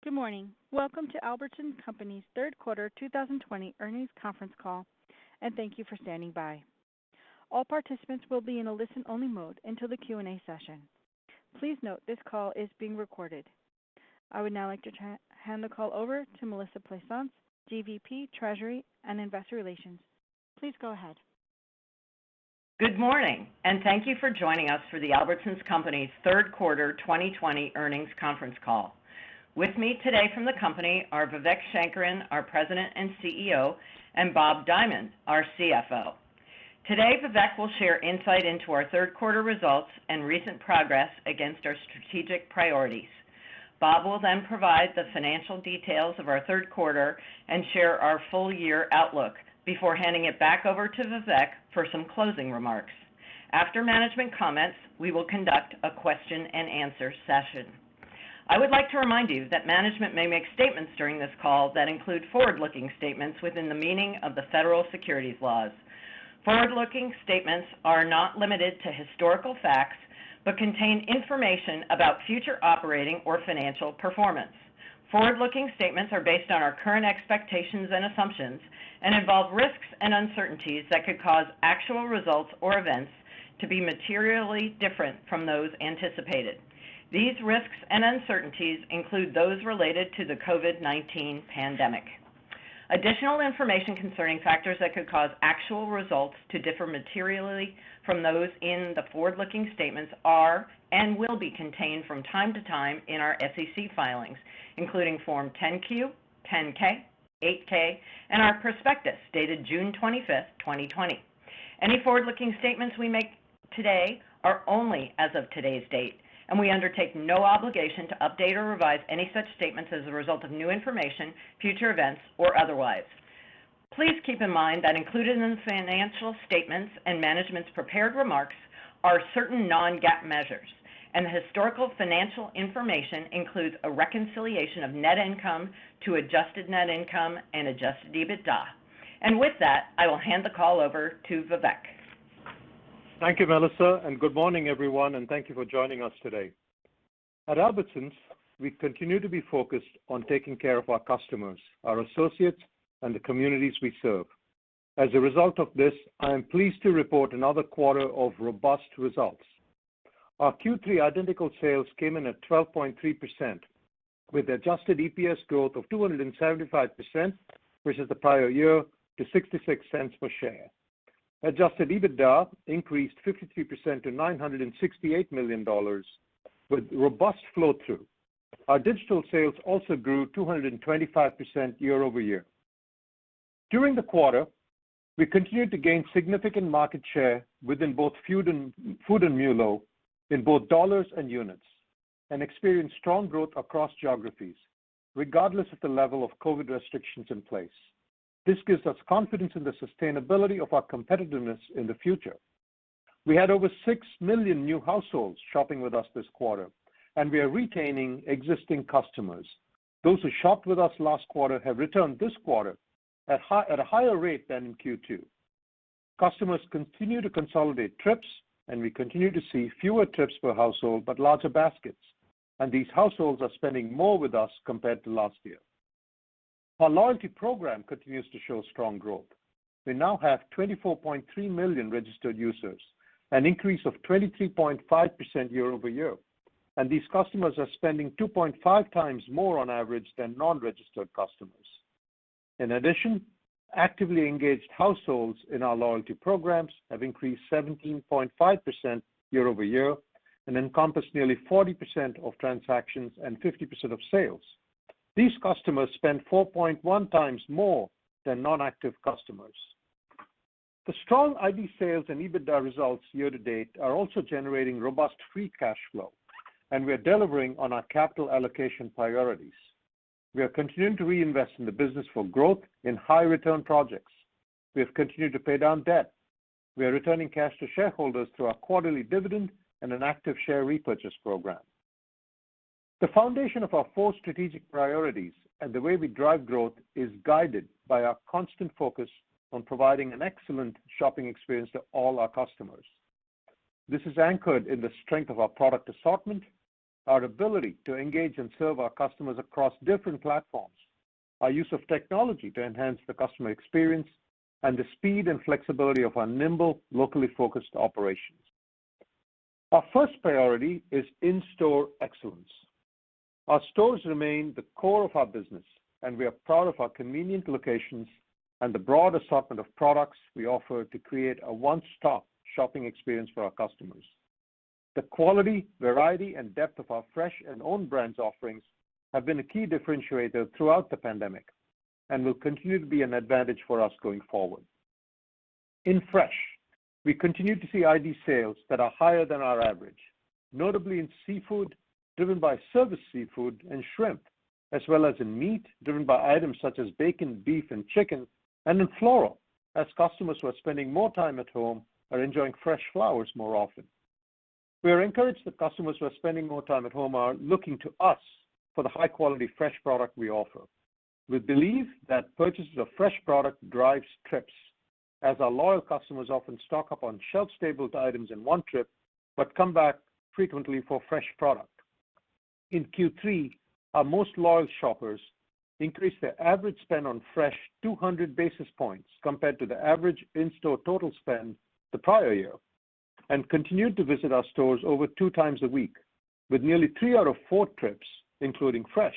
Good morning. Welcome to Albertsons Companies' third quarter 2020 earnings conference call, and thank you for standing by. All participants will be in a listen-only mode until the Q&A session. Please note this call is being recorded. I would now like to hand the call over to Melissa Plaisance, GVP, Treasury and Investor Relations. Please go ahead. Good morning, and thank you for joining us for the Albertsons Companies' third quarter 2020 earnings conference call. With me today from the company are Vivek Sankaran, our President and CEO, and Bob Dimond, our CFO. Today, Vivek will share insight into our third quarter results and recent progress against our strategic priorities. Bob will then provide the financial details of our third quarter and share our full year outlook before handing it back over to Vivek for some closing remarks. After management comments, we will conduct a question and answer session. I would like to remind you that management may make statements during this call that include forward-looking statements within the meaning of the federal securities laws. Forward-looking statements are not limited to historical facts, but contain information about future operating or financial performance. Forward-looking statements are based on our current expectations and assumptions and involve risks and uncertainties that could cause actual results or events to be materially different from those anticipated. These risks and uncertainties include those related to the COVID-19 pandemic. Additional information concerning factors that could cause actual results to differ materially from those in the forward-looking statements are and will be contained from time to time in our SEC filings, including Form 10-Q, 10-K, 8-K, and our prospectus dated June 25th, 2020. Any forward-looking statements we make today are only as of today's date, and we undertake no obligation to update or revise any such statements as a result of new information, future events, or otherwise. Please keep in mind that included in the financial statements and management's prepared remarks are certain non-GAAP measures, and the historical financial information includes a reconciliation of net income to adjusted net income and adjusted EBITDA. And with that, I will hand the call over to Vivek. Thank you, Melissa, and good morning, everyone, and thank you for joining us today. At Albertsons, we continue to be focused on taking care of our customers, our associates, and the communities we serve. As a result of this, I am pleased to report another quarter of robust results. Our Q3 identical sales came in at 12.3%, with adjusted EPS growth of 275% versus the prior year to 66 cents per share. Adjusted EBITDA increased 53% to $968 million with robust flow-through. Our digital sales also grew 225% year over year. During the quarter, we continued to gain significant market share within both food and MULO in both dollars and units, and experienced strong growth across geographies, regardless of the level of COVID restrictions in place. This gives us confidence in the sustainability of our competitiveness in the future. We had over 6 million new households shopping with us this quarter, and we are retaining existing customers. Those who shopped with us last quarter have returned this quarter at a higher rate than in Q2. Customers continue to consolidate trips, and we continue to see fewer trips per household but larger baskets, and these households are spending more with us compared to last year. Our loyalty program continues to show strong growth. We now have 24.3 million registered users, an increase of 23.5% year over year, and these customers are spending 2.5 times more on average than non-registered customers. In addition, actively engaged households in our loyalty programs have increased 17.5% year over year and encompass nearly 40% of transactions and 50% of sales. These customers spend 4.1 times more than non-active customers. The strong ID sales and EBITDA results year to date are also generating robust free cash flow, and we are delivering on our capital allocation priorities. We are continuing to reinvest in the business for growth in high return projects. We have continued to pay down debt. We are returning cash to shareholders through our quarterly dividend and an active share repurchase program. The foundation of our 4 strategic priorities and the way we drive growth is guided by our constant focus on providing an excellent shopping experience to all our customers. This is anchored in the strength of our product assortment, our ability to engage and serve our customers across different platforms, our use of technology to enhance the customer experience, and the speed and flexibility of our nimble, locally focused operations. Our first priority is in-store excellence. Our stores remain the core of our business, and we are proud of our convenient locations and the broad assortment of products we offer to create a one-stop shopping experience for our customers. The quality, variety, and depth of our fresh and own brands offerings have been a key differentiator throughout the pandemic and will continue to be an advantage for us going forward. In fresh, we continue to see ID sales that are higher than our average, notably in seafood, driven by service seafood and shrimp, as well as in meat, driven by items such as bacon, beef, and chicken, and in floral, as customers who are spending more time at home are enjoying fresh flowers more often. We are encouraged that customers who are spending more time at home are looking to us for the high-quality fresh product we offer. We believe that purchases of fresh product drives trips, as our loyal customers often stock up on shelf-stable items in one trip, but come back frequently for fresh product. In Q3, our most loyal shoppers increased their average spend on fresh 200 basis points compared to the average in-store total spend the prior year, and continued to visit our stores over 2 times a week, with nearly 3 out of 4 trips including fresh.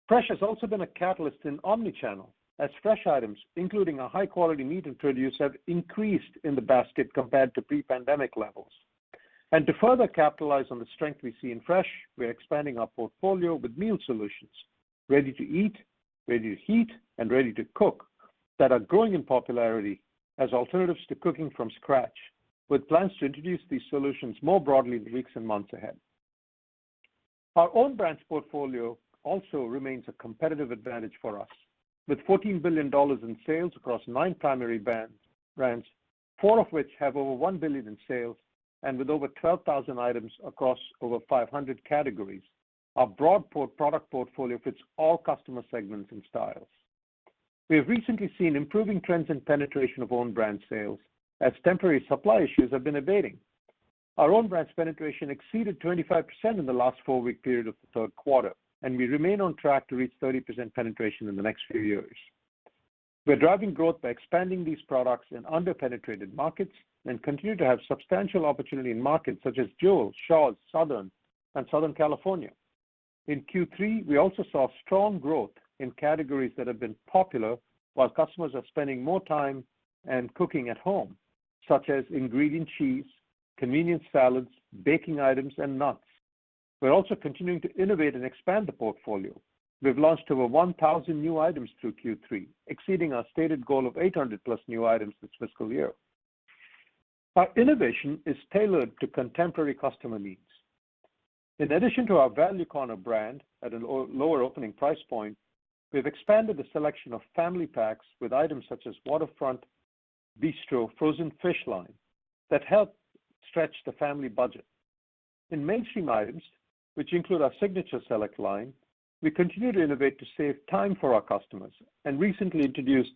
Fresh has also been a catalyst in omnichannel, as fresh items, including a high-quality meat and produce, have increased in the basket compared to pre-pandemic levels. And to further capitalize on the strength we see in fresh, we're expanding our portfolio with meal solutions, ready to eat, ready to heat, and ready to cook, that are growing in popularity as alternatives to cooking from scratch, with plans to introduce these solutions more broadly in the weeks and months ahead. Our own brands portfolio also remains a competitive advantage for us, with $14 billion in sales across 9 primary brands, 4 of which have over $1 billion in sales, and with over 12,000 items across over 500 categories. Our broad product portfolio fits all customer segments and styles. We have recently seen improving trends in penetration of own brand sales, as temporary supply issues have been abating. Our own brands penetration exceeded 25% in the last 4-week period of the third quarter, and we remain on track to reach 30% penetration in the next few years. We're driving growth by expanding these products in under-penetrated markets and continue to have substantial opportunity in markets such as Jewel, Shaw's, Southern, and Southern California. In Q3, we also saw strong growth in categories that have been popular while customers are spending more time and cooking at home, such as ingredient cheese, convenience salads, baking items, and nuts. We're also continuing to innovate and expand the portfolio. We've launched over 1,000 new items through Q3, exceeding our stated goal of 800 plus new items this fiscal year. Our innovation is tailored to contemporary customer needs. In addition to our Value Corner brand at a lower opening price point, we've expanded the selection of family packs with items such as Waterfront Bistro frozen fish line that help stretch the family budget. In mainstream items, which include our Signature Select line, we continue to innovate to save time for our customers and recently introduced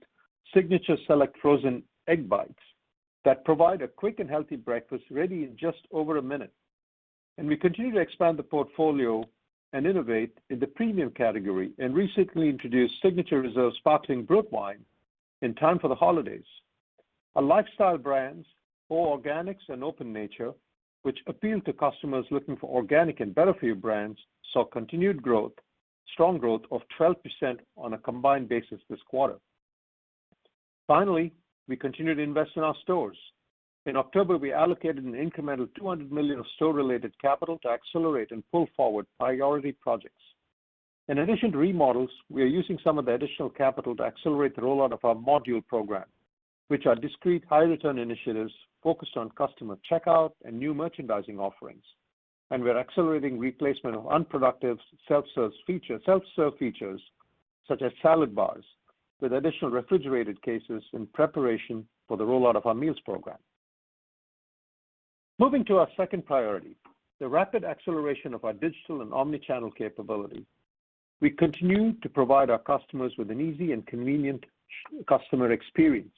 Signature Select frozen egg bites that provide a quick and healthy breakfast ready in just over a minute. And we continue to expand the portfolio and innovate in the premium category and recently introduced Signature Reserve Sparkling Brut wine in time for the holidays. Our lifestyle brands, O Organics and Open Nature, which appeal to customers looking for organic and better-for-you brands, saw continued growth, strong growth of 12% on a combined basis this quarter. Finally, we continue to invest in our stores. In October, we allocated an incremental $200 million of store-related capital to accelerate and pull forward priority projects. In addition to remodels, we are using some of the additional capital to accelerate the rollout of our module program, which are discrete high-return initiatives focused on customer checkout and new merchandising offerings. And we're accelerating replacement of unproductive self-serve features, such as salad bars, with additional refrigerated cases in preparation for the rollout of our meals program. Moving to our second priority, the rapid acceleration of our digital and omnichannel capability. We continue to provide our customers with an easy and convenient customer experience,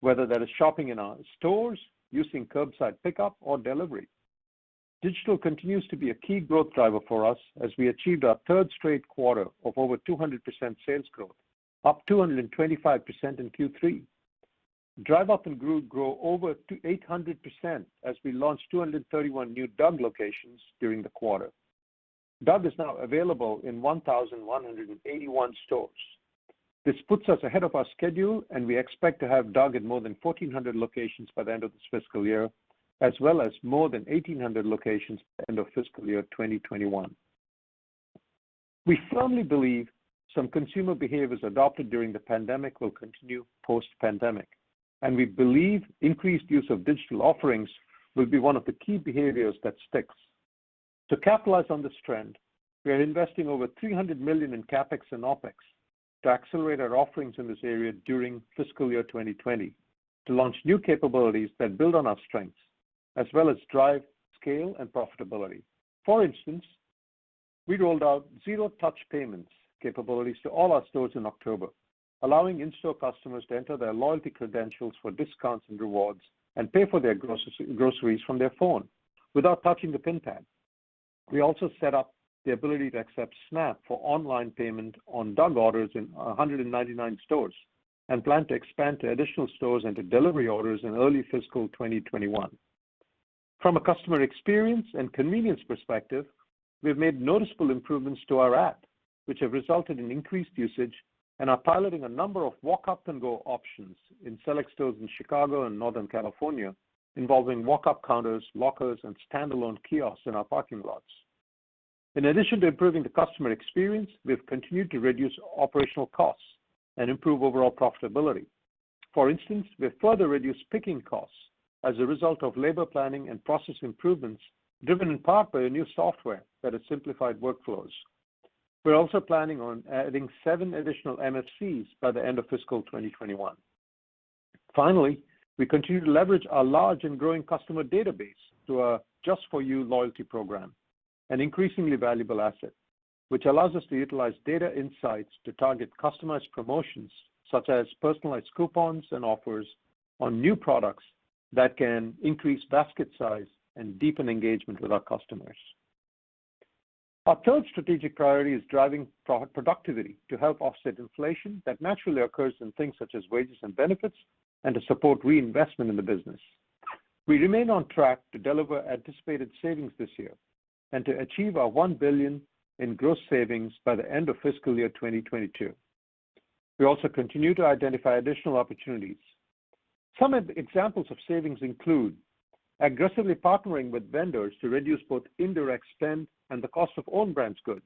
whether that is shopping in our stores, using curbside pickup, or delivery. digital continues to be a key growth driver for us as we achieved our third straight quarter of over 200% sales growth, up 225% in Q3. Drive Up and grow over to 800% as we launched 231 new DUG locations during the quarter. DUG is now available in 1,181 stores. This puts us ahead of our schedule, and we expect to have DUG in more than 1,400 locations by the end of this fiscal year, as well as more than 1,800 locations by the end of fiscal year 2021. We firmly believe some consumer behaviors adopted during the pandemic will continue post-pandemic, and we believe increased use of digital offerings will be one of the key behaviors that sticks. To capitalize on this trend, we are investing over $300 million in CapEx and OpEx to accelerate our offerings in this area during fiscal year 2020, to launch new capabilities that build on our strengths, as well as drive scale and profitability. For instance, we rolled out zero-touch payments capabilities to all our stores in October, allowing in-store customers to enter their loyalty credentials for discounts and rewards and pay for their groceries from their phone without touching the PIN pad. We also set up the ability to accept SNAP for online payment on DUG orders in 199 stores and plan to expand to additional stores and to delivery orders in early fiscal 2021. From a customer experience and convenience perspective, we've made noticeable improvements to our app, which have resulted in increased usage, and are piloting a number of walk-up-and-go options in select stores in Chicago and Northern California, involving walk-up counters, lockers, and standalone kiosks in our parking lots. In addition to improving the customer experience, we've continued to reduce operational costs and improve overall profitability. For instance, we've further reduced picking costs as a result of labor planning and process improvements, driven in part by a new software that has simplified workflows. We're also planning on adding 7 additional MFCs by the end of fiscal 2021. Finally, we continue to leverage our large and growing customer database through our Just For You loyalty program, an increasingly valuable asset, which allows us to utilize data insights to target customized promotions, such as personalized coupons and offers on new products that can increase basket size and deepen engagement with our customers. Our third strategic priority is driving productivity to help offset inflation that naturally occurs in things such as wages and benefits, and to support reinvestment in the business. We remain on track to deliver anticipated savings this year and to achieve our $1 billion in gross savings by the end of fiscal year 2022. We also continue to identify additional opportunities. Some examples of savings include aggressively partnering with vendors to reduce both indirect spend and the cost of own brands goods.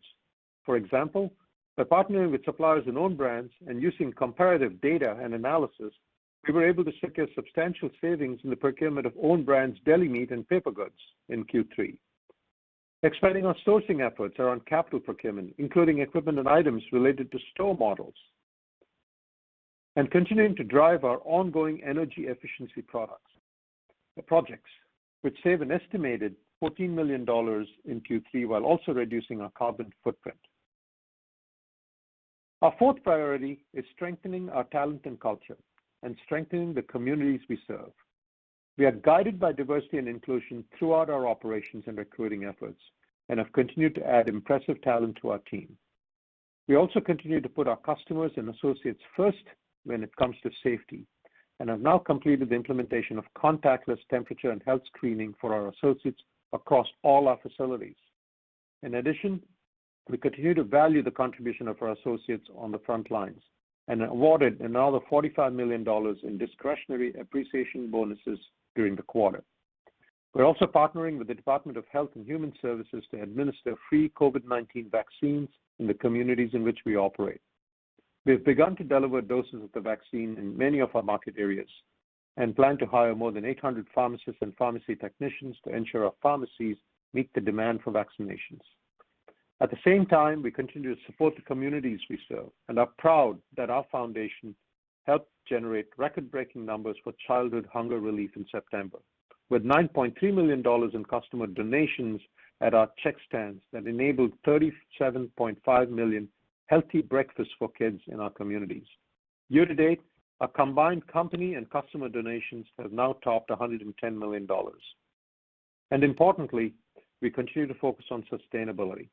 For example, by partnering with suppliers in own brands and using comparative data and analysis, we were able to secure substantial savings in the procurement of own brands deli meat and paper goods in Q3. Expanding our sourcing efforts around capital procurement, including equipment and items related to store models. And continuing to drive our ongoing energy efficiency projects, which save an estimated $14 million in Q3 while also reducing our carbon footprint. Our fourth priority is strengthening our talent and culture and strengthening the communities we serve. We are guided by diversity and inclusion throughout our operations and recruiting efforts and have continued to add impressive talent to our team. We also continue to put our customers and associates first when it comes to safety, and have now completed the implementation of contactless temperature and health screening for our associates across all our facilities. In addition, we continue to value the contribution of our associates on the front lines and awarded another $45 million in discretionary appreciation bonuses during the quarter. We're also partnering with the Department of Health and Human Services to administer free COVID-19 vaccines in the communities in which we operate. We have begun to deliver doses of the vaccine in many of our market areas and plan to hire more than 800 pharmacists and pharmacy technicians to ensure our pharmacies meet the demand for vaccinations. At the same time, we continue to support the communities we serve and are proud that our foundation helped generate record-breaking numbers for childhood hunger relief in September, with $9.3 million in customer donations at our check stands that enabled 37.5 million healthy breakfasts for kids in our communities. Year to date, our combined company and customer donations have now topped $110 million. And importantly, we continue to focus on sustainability.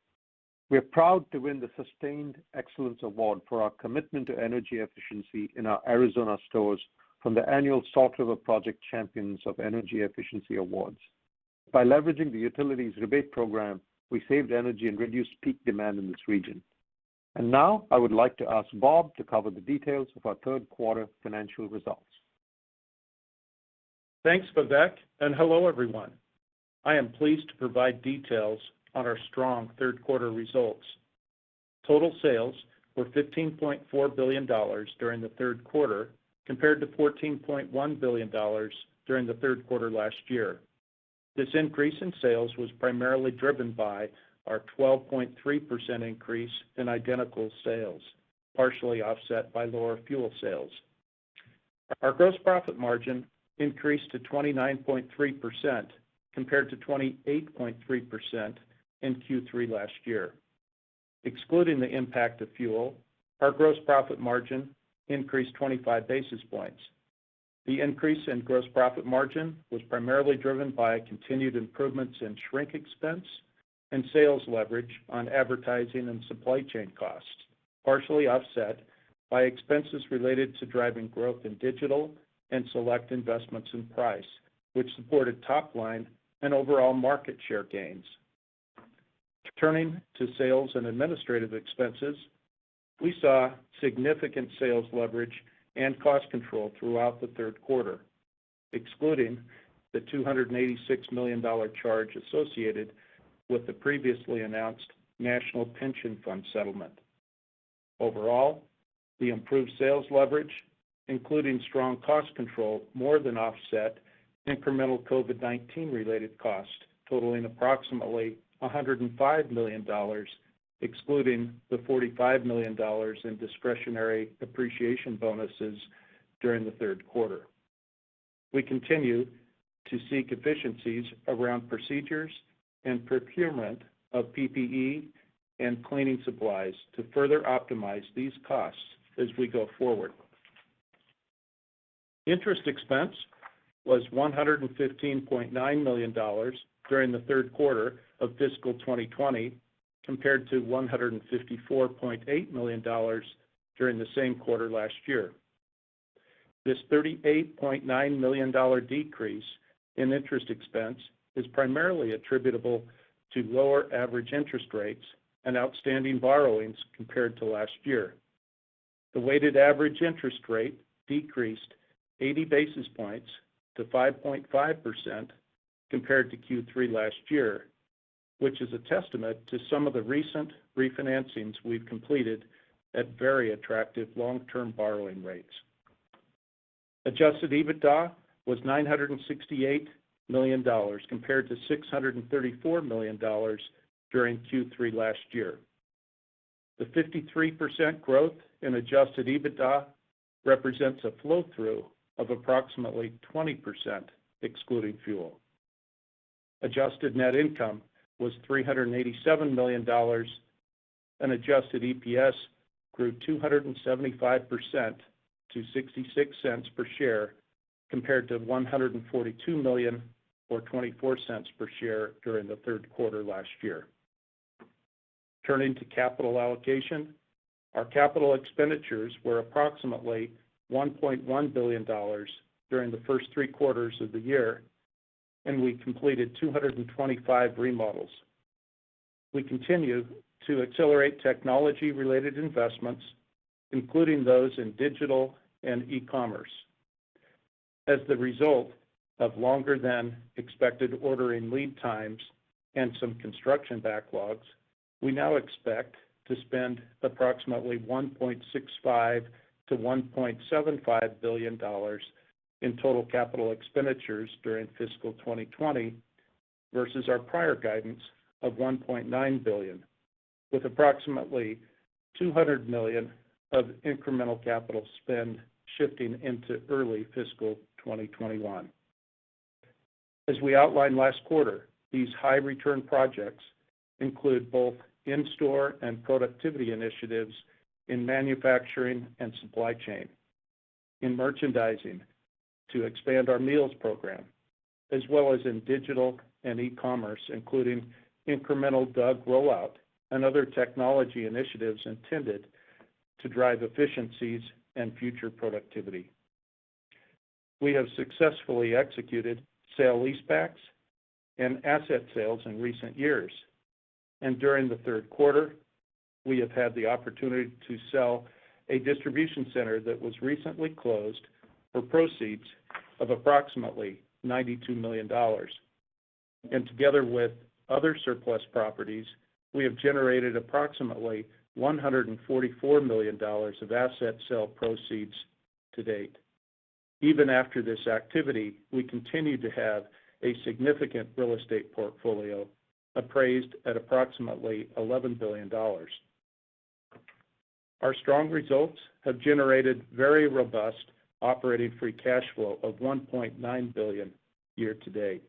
We are proud to win the Sustained Excellence Award for our commitment to energy efficiency in our Arizona stores from the annual Salt River Project Champions of Energy Efficiency Awards. By leveraging the utilities rebate program, we saved energy and reduced peak demand in this region. And now I would like to ask Bob to cover the details of our third quarter financial results. Thanks, Vivek, and hello, everyone. I am pleased to provide details on our strong third quarter results. Total sales were $15.4 billion during the third quarter, compared to $14.1 billion during the third quarter last year. This increase in sales was primarily driven by our 12.3% increase in identical sales, partially offset by lower fuel sales. Our gross profit margin increased to 29.3% compared to 28.3% in Q3 last year. Excluding the impact of fuel, our gross profit margin increased 25 basis points. The increase in gross profit margin was primarily driven by continued improvements in shrink expense and sales leverage on advertising and supply chain costs, partially offset by expenses related to driving growth in digital and select investments in price, which supported top line and overall market share gains. Turning to sales and administrative expenses, we saw significant sales leverage and cost control throughout the third quarter, excluding the $286 million charge associated with the previously announced National Pension Fund settlement. Overall, the improved sales leverage, including strong cost control, more than offset incremental COVID-19 related costs totaling approximately $105 million, excluding the $45 million in discretionary appreciation bonuses during the third quarter. We continue to seek efficiencies around procedures and procurement of PPE and cleaning supplies to further optimize these costs as we go forward. Interest expense was $115.9 million during the third quarter of fiscal 2020, compared to $154.8 million during the same quarter last year. This $38.9 million decrease in interest expense is primarily attributable to lower average interest rates and outstanding borrowings compared to last year. The weighted average interest rate decreased 80 basis points to 5.5% compared to Q3 last year, which is a testament to some of the recent refinancings we've completed at very attractive long-term borrowing rates. Adjusted EBITDA was $968 million compared to $634 million during Q3 last year. The 53% growth in adjusted EBITDA represents a flow-through of approximately 20%, excluding fuel. Adjusted net income was $387 million, and adjusted EPS grew 275% to 66 cents per share, compared to $142 million or 24 cents per share during the third quarter last year. Turning to capital allocation, our capital expenditures were approximately $1.1 billion during the first 3 quarters of the year, and we completed 225 remodels. We continue to accelerate technology-related investments, including those in digital and e-commerce. As the result of longer than expected ordering lead times and some construction backlogs, we now expect to spend approximately $1.65 to $1.75 billion in total capital expenditures during fiscal 2020 versus our prior guidance of $1.9 billion, with approximately $200 million of incremental capital spend shifting into early fiscal 2021. As we outlined last quarter, these high return projects include both in-store and productivity initiatives in manufacturing and supply chain, in merchandising to expand our meals program, as well as in digital and e-commerce, including incremental DUG rollout and other technology initiatives intended to drive efficiencies and future productivity. We have successfully executed sale-leasebacks and asset sales in recent years, and during the third quarter, we have had the opportunity to sell a distribution center that was recently closed for proceeds of approximately $92 million. And together with other surplus properties, we have generated approximately $144 million of asset sale proceeds to date. Even after this activity, we continue to have a significant real estate portfolio appraised at approximately $11 billion. Our strong results have generated very robust operating free cash flow of $1.9 billion year to date.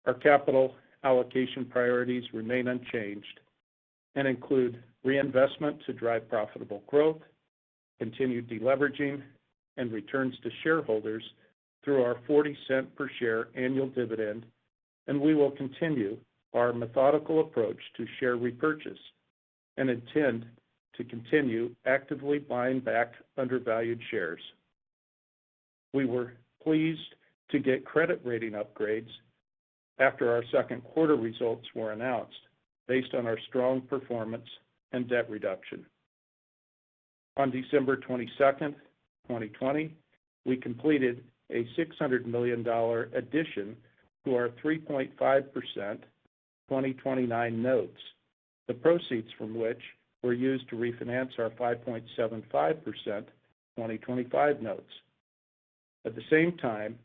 Our capital allocation priorities remain unchanged and include reinvestment to drive profitable growth, continued deleveraging, and returns to shareholders through our 40-cent per share annual dividend, and we will continue our methodical approach to share repurchase and intend to continue actively buying back undervalued shares. We were pleased to get credit rating upgrades after our second quarter results were announced, based on our strong performance and debt reduction. On December 22nd, 2020, we completed a $600 million addition to our 3.5% 2029 notes, the proceeds from which were used to refinance our 5.75% 2025 notes. At the same time,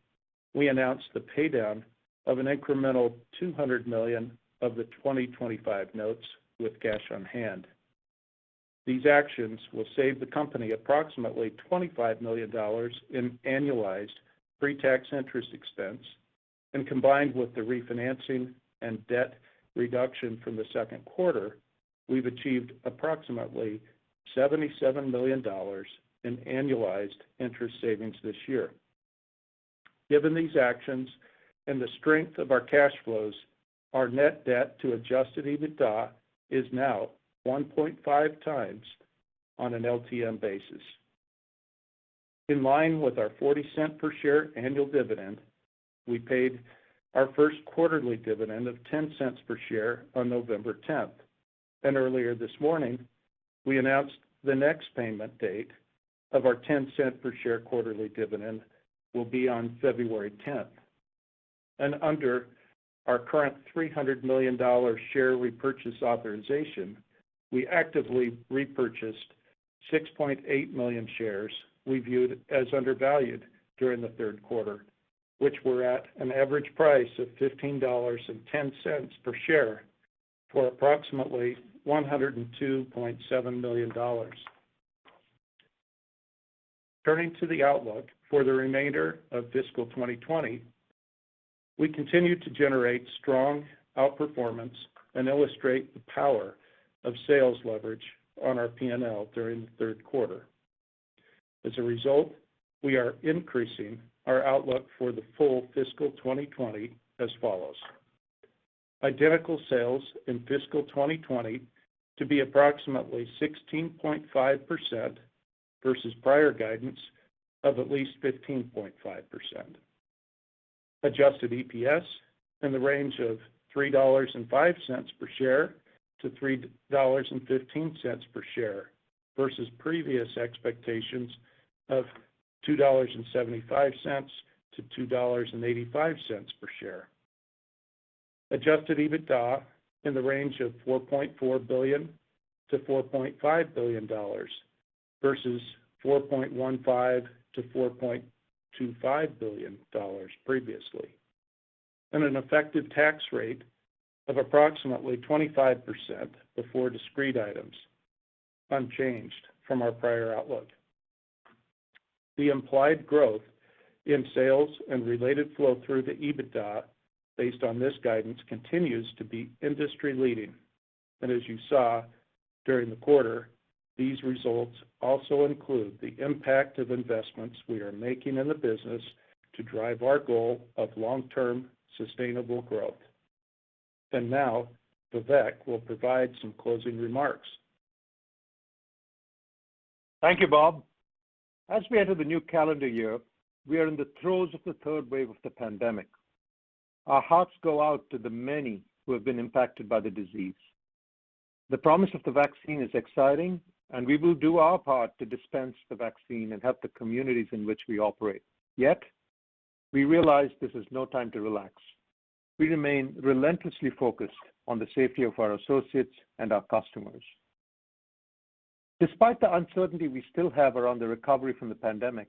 we announced the paydown of an incremental $200 million of the 2025 notes with cash on hand. These actions will save the company approximately $25 million in annualized pre-tax interest expense, and combined with the refinancing and debt reduction from the second quarter, we've achieved approximately $77 million in annualized interest savings this year. Given these actions and the strength of our cash flows, our net debt to adjusted EBITDA is now 1.5 times on an LTM basis. In line with our 40-cent per share annual dividend, we paid our first quarterly dividend of 10 cents per share on November 10th. And earlier this morning, we announced the next payment date of our 10-cent per share quarterly dividend will be on February 10th. And under our current $300 million share repurchase authorization, we actively repurchased 6.8 million shares we viewed as undervalued during the third quarter, which were at an average price of $15.10 per share for approximately $102.7 million. Turning to the outlook for the remainder of fiscal 2020, we continue to generate strong outperformance and illustrate the power of sales leverage on our P&L during the third quarter. As a result, we are increasing our outlook for the full fiscal 2020 as follows. Identical sales in fiscal 2020 to be approximately 16.5% versus prior guidance of at least 15.5%. Adjusted EPS in the range of $3.05 per share to $3.15 per share versus previous expectations of $2.75 to $2.85 per share. Adjusted EBITDA in the range of $4.4 billion to $4.5 billion versus $4.15 to $4.25 billion previously, and an effective tax rate of approximately 25% before discrete items, unchanged from our prior outlook. The implied growth in sales and related flow through to EBITDA based on this guidance continues to be industry-leading, and as you saw during the quarter, these results also include the impact of investments we are making in the business to drive our goal of long-term sustainable growth. And now, Vivek will provide some closing remarks. Thank you, Bob. As we enter the new calendar year, we are in the throes of the third wave of the pandemic. Our hearts go out to the many who have been impacted by the disease. The promise of the vaccine is exciting, and we will do our part to dispense the vaccine and help the communities in which we operate. Yet, we realize this is no time to relax. We remain relentlessly focused on the safety of our associates and our customers. Despite the uncertainty we still have around the recovery from the pandemic,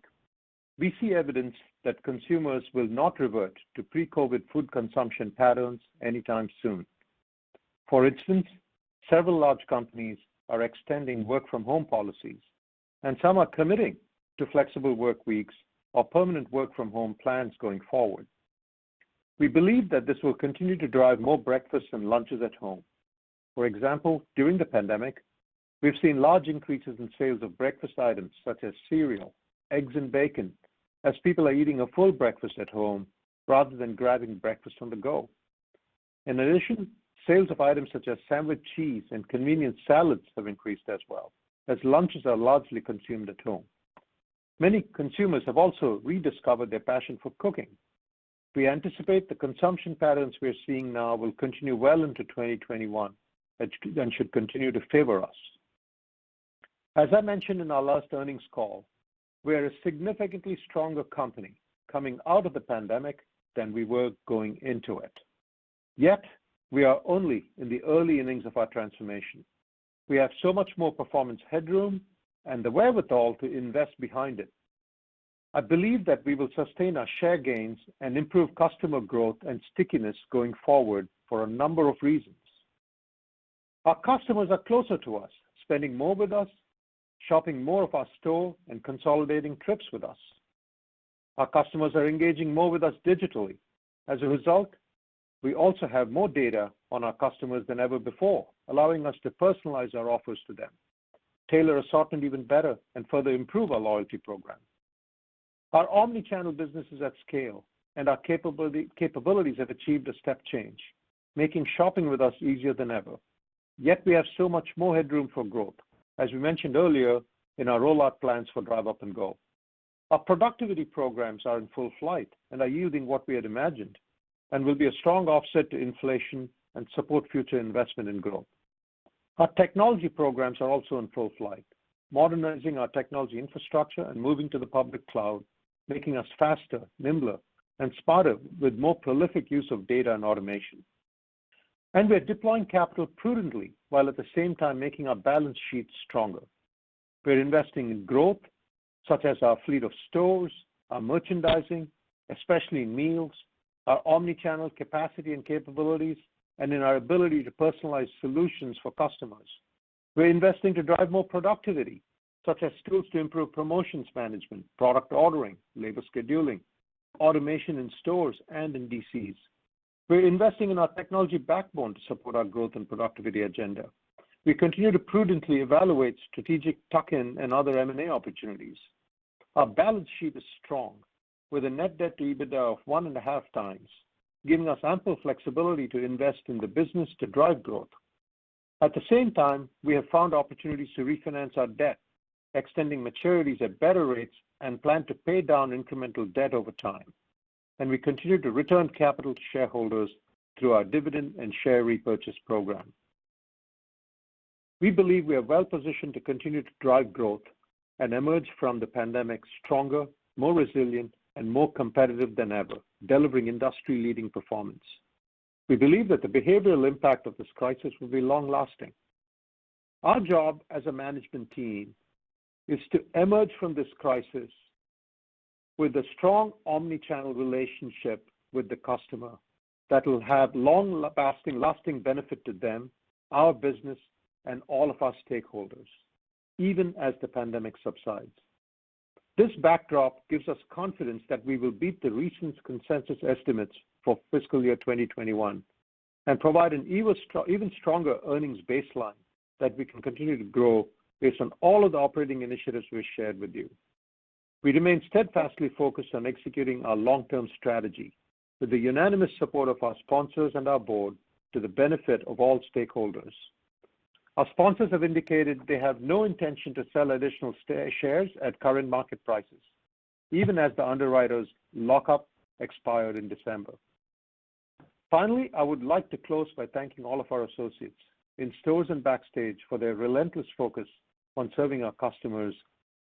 we see evidence that consumers will not revert to pre-COVID food consumption patterns anytime soon. For instance, several large companies are extending work-from-home policies, and some are committing to flexible work weeks or permanent work-from-home plans going forward. We believe that this will continue to drive more breakfasts and lunches at home. For example, during the pandemic, we've seen large increases in sales of breakfast items such as cereal, eggs, and bacon, as people are eating a full breakfast at home rather than grabbing breakfast on the go. In addition, sales of items such as sandwich cheese and convenience salads have increased as well, as lunches are largely consumed at home. Many consumers have also rediscovered their passion for cooking. We anticipate the consumption patterns we are seeing now will continue well into 2021 and should continue to favor us. As I mentioned in our last earnings call, we are a significantly stronger company coming out of the pandemic than we were going into it. Yet, we are only in the early innings of our transformation. We have so much more performance headroom and the wherewithal to invest behind it. I believe that we will sustain our share gains and improve customer growth and stickiness going forward for a number of reasons. Our customers are closer to us, spending more with us, shopping more of our store, and consolidating trips with us. Our customers are engaging more with us digitally. As a result, we also have more data on our customers than ever before, allowing us to personalize our offers to them, tailor assortment even better, and further improve our loyalty program. Our omni-channel business is at scale, and our capabilities have achieved a step change, making shopping with us easier than ever. Yet we have so much more headroom for growth, as we mentioned earlier in our rollout plans for Drive Up and Go. Our productivity programs are in full flight and are yielding what we had imagined, and will be a strong offset to inflation and support future investment in growth. Our technology programs are also in full flight, modernizing our technology infrastructure and moving to the public cloud, making us faster, nimbler, and smarter with more prolific use of data and automation. And we're deploying capital prudently while at the same time making our balance sheet stronger. We're investing in growth, such as our fleet of stores, our merchandising, especially in meals, our omni-channel capacity and capabilities, and in our ability to personalize solutions for customers. We're investing to drive more productivity, such as tools to improve promotions management, product ordering, labor scheduling, automation in stores and in DCs. We're investing in our technology backbone to support our growth and productivity agenda. We continue to prudently evaluate strategic tuck-in and other M&A opportunities. Our balance sheet is strong, with a net debt to EBITDA of 1.5 times, giving us ample flexibility to invest in the business to drive growth. At the same time, we have found opportunities to refinance our debt, extending maturities at better rates, and plan to pay down incremental debt over time. And we continue to return capital to shareholders through our dividend and share repurchase program. We believe we are well positioned to continue to drive growth and emerge from the pandemic stronger, more resilient, and more competitive than ever, delivering industry-leading performance. We believe that the behavioral impact of this crisis will be long-lasting. Our job as a management team is to emerge from this crisis with a strong omni-channel relationship with the customer that will have lasting benefit to them, our business, and all of our stakeholders, even as the pandemic subsides. This backdrop gives us confidence that we will beat the recent consensus estimates for fiscal year 2021 and provide an even stronger earnings baseline that we can continue to grow based on all of the operating initiatives we've shared with you. We remain steadfastly focused on executing our long-term strategy with the unanimous support of our sponsors and our board to the benefit of all stakeholders. Our sponsors have indicated they have no intention to sell additional shares at current market prices, even as the underwriters' lockup expired in December. Finally, I would like to close by thanking all of our associates in stores and backstage for their relentless focus on serving our customers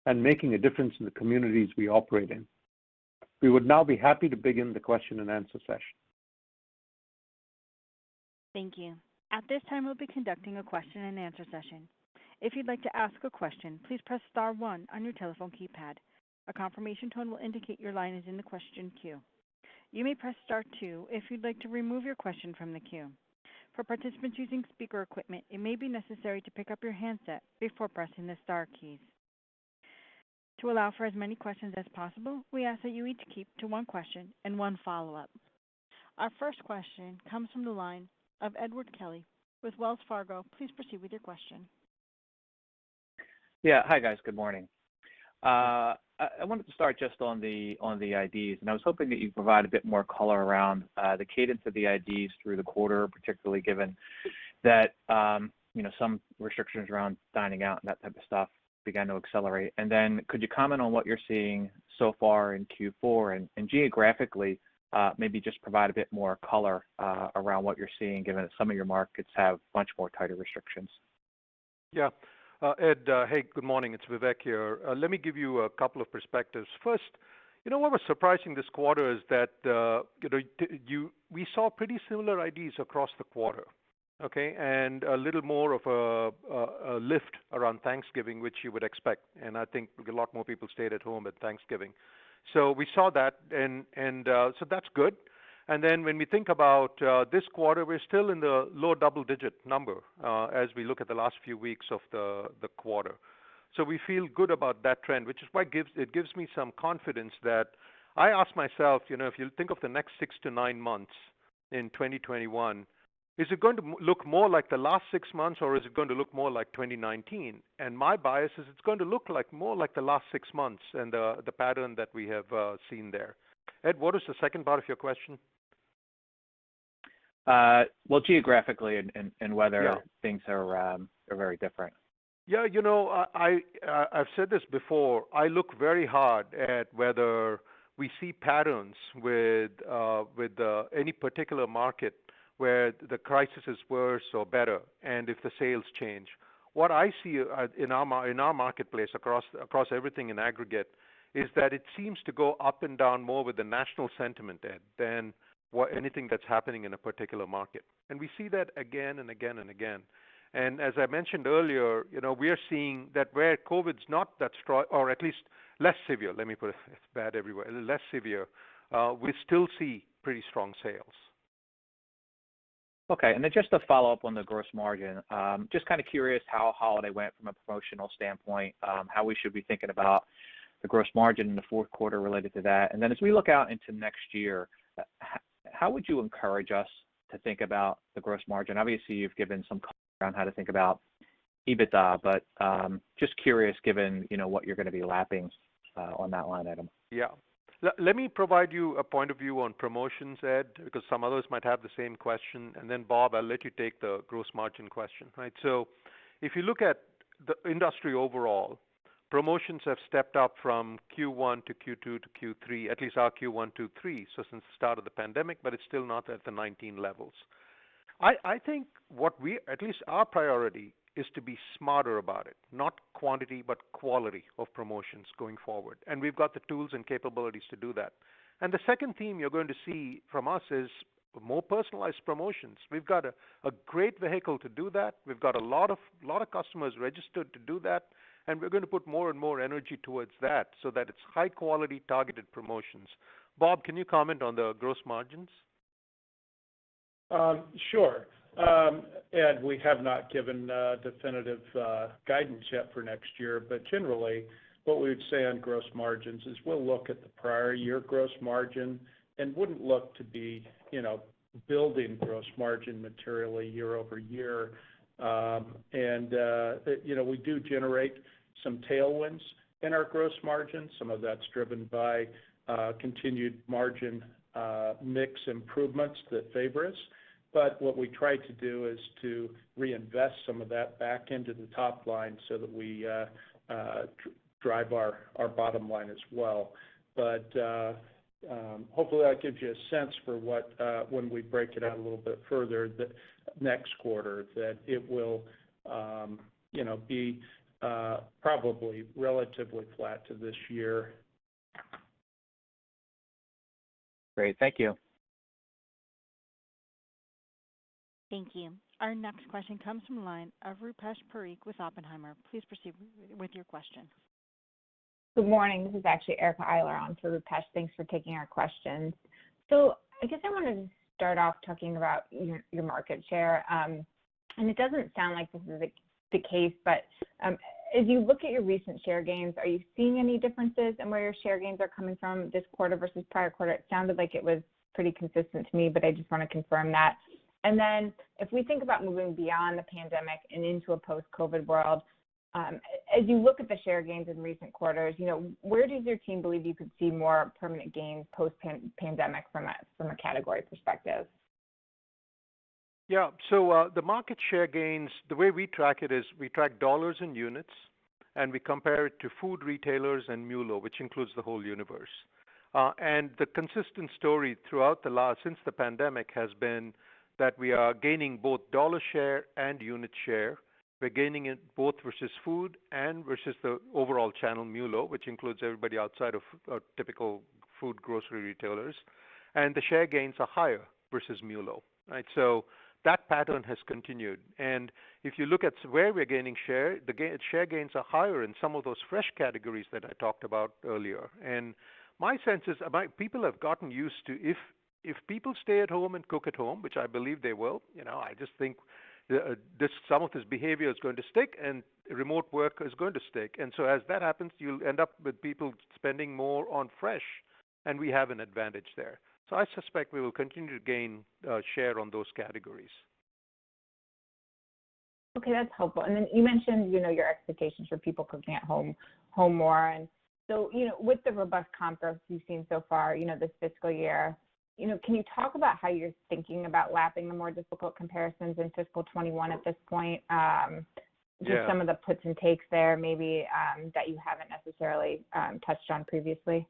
and making a difference in the communities we operate in. We would now be happy to begin the question and answer session. Thank you. At this time, we'll be conducting a question and answer session. If you'd like to ask a question, please press star 1 on your telephone keypad. A confirmation tone will indicate your line is in the question queue. You may press star 2 if you'd like to remove your question from the queue. For participants using speaker equipment, it may be necessary to pick up your handset before pressing the star keys. To allow for as many questions as possible, we ask that you each keep to one question and one follow-up. Our first question comes from the line of Edward Kelly with Wells Fargo. Please proceed with your question. Yeah, hi guys. Good morning. I wanted to start just on the IDs, and I was hoping that you could provide a bit more color around the cadence of the IDs through the quarter, particularly given that some restrictions around dining out and that type of stuff began to accelerate. And then could you comment on what you're seeing so far in Q4 and geographically, maybe just provide a bit more color around what you're seeing, given that some of your markets have much more tighter restrictions? Yeah. Ed, hey, good morning. It's Vivek here. Let me give you a couple of perspectives. First, what was surprising this quarter is that we saw pretty similar IDs across the quarter, okay, and a little more of a lift around Thanksgiving, which you would expect. And I think a lot more people stayed at home at Thanksgiving. So we saw that, and so that's good. And then when we think about this quarter, we're still in the low double-digit number as we look at the last few weeks of the quarter. So we feel good about that trend, which is why it gives me some confidence that I ask myself, if you think of the next 6 to 9 months in 2021, is it going to look more like the last 6 months, or is it going to look more like 2019? And my bias is it's going to look more like the last 6 months and the pattern that we have seen there. Ed, what was the second part of your question? Well, geographically and whether things are very different. Yeah, I've said this before. I look very hard at whether we see patterns with any particular market where the crisis is worse or better, and if the sales change. What I see in our marketplace across everything in aggregate is that it seems to go up and down more with the national sentiment, Ed, than anything that's happening in a particular market. And we see that again and again and again. And as I mentioned earlier, we are seeing that where COVID's not that strong, or at least less severe, let me put it, it's bad everywhere, less severe, we still see pretty strong sales. Okay, and then just to follow up on the gross margin, just kind of curious how holiday went from a promotional standpoint, how we should be thinking about the gross margin in the fourth quarter related to that. And then as we look out into next year, how would you encourage us to think about the gross margin? Obviously, you've given some color around how to think about EBITDA, but just curious given, what you're going to be lapping on that line item. Yeah. Let me provide you a point of view on promotions, Ed, because some others might have the same question. And then, Bob, I'll let you take the gross margin question, right? So if you look at the industry overall, promotions have stepped up from Q1 to Q2 to Q3, at least our Q1 to 3, so since the start of the pandemic, but it's still not at the 19 levels. I think at least our priority is to be smarter about it, not quantity, but quality of promotions going forward. And we've got the tools and capabilities to do that. And the second theme you're going to see from us is more personalized promotions. We've got a great vehicle to do that. We've got a lot of customers registered to do that. And we're going to put more and more energy towards that so that it's high quality targeted promotions. Bob, can you comment on the gross margins? Sure. Ed, we have not given definitive guidance yet for next year, but generally what we would say on gross margins is we'll look at the prior year gross margin and wouldn't look to be, building gross margin materially year over year. We do generate some tailwinds in our gross margin. Some of that's driven by continued margin mix improvements that favor us. But what we try to do is to reinvest some of that back into the top line so that we drive our bottom line as well. But hopefully that gives you a sense for what, when we break it out a little bit further, that next quarter, that it will, be probably relatively flat to this year. Great, thank you. Thank you. Our next question comes from the line of Rupesh Parikh with Oppenheimer. Please proceed with your question. Good morning. This is actually Erica Eiler on for Rupesh. Thanks for taking our questions. So I guess I wanted to start off talking about your market share. And it doesn't sound like this is the case, but as you look at your recent share gains, are you seeing any differences in where your share gains are coming from this quarter versus prior quarter? It sounded like it was pretty consistent to me, but I just want to confirm that. And then if we think about moving beyond the pandemic and into a post-COVID world, as you look at the share gains in recent quarters, where does your team believe you could see more permanent gains post-pandemic from a category perspective? Yeah, so the market share gains, the way we track it is we track dollars and units, and we compare it to food retailers and MULO, which includes the whole universe. And the consistent story throughout since the pandemic has been that we are gaining both dollar share and unit share. We're gaining it both versus food and versus the overall channel MULO, which includes everybody outside of typical food grocery retailers. And the share gains are higher versus MULO, right? So that pattern has continued. And if you look at where we're gaining share, the share gains are higher in some of those fresh categories that I talked about earlier. And my sense is people have gotten used to if people stay at home and cook at home, which I believe they will, I just think some of this behavior is going to stick and remote work is going to stick. And so as that happens, you'll end up with people spending more on fresh, and we have an advantage there. So I suspect we will continue to gain share on those categories. Okay, that's helpful. And then you mentioned, your expectations for people cooking at home more. And so, with the robust comp growth you've seen so far, this fiscal year, can you talk about how you're thinking about lapping the more difficult comparisons in fiscal 21 at this point? Just some of the puts and takes there, maybe that you haven't necessarily touched on previously.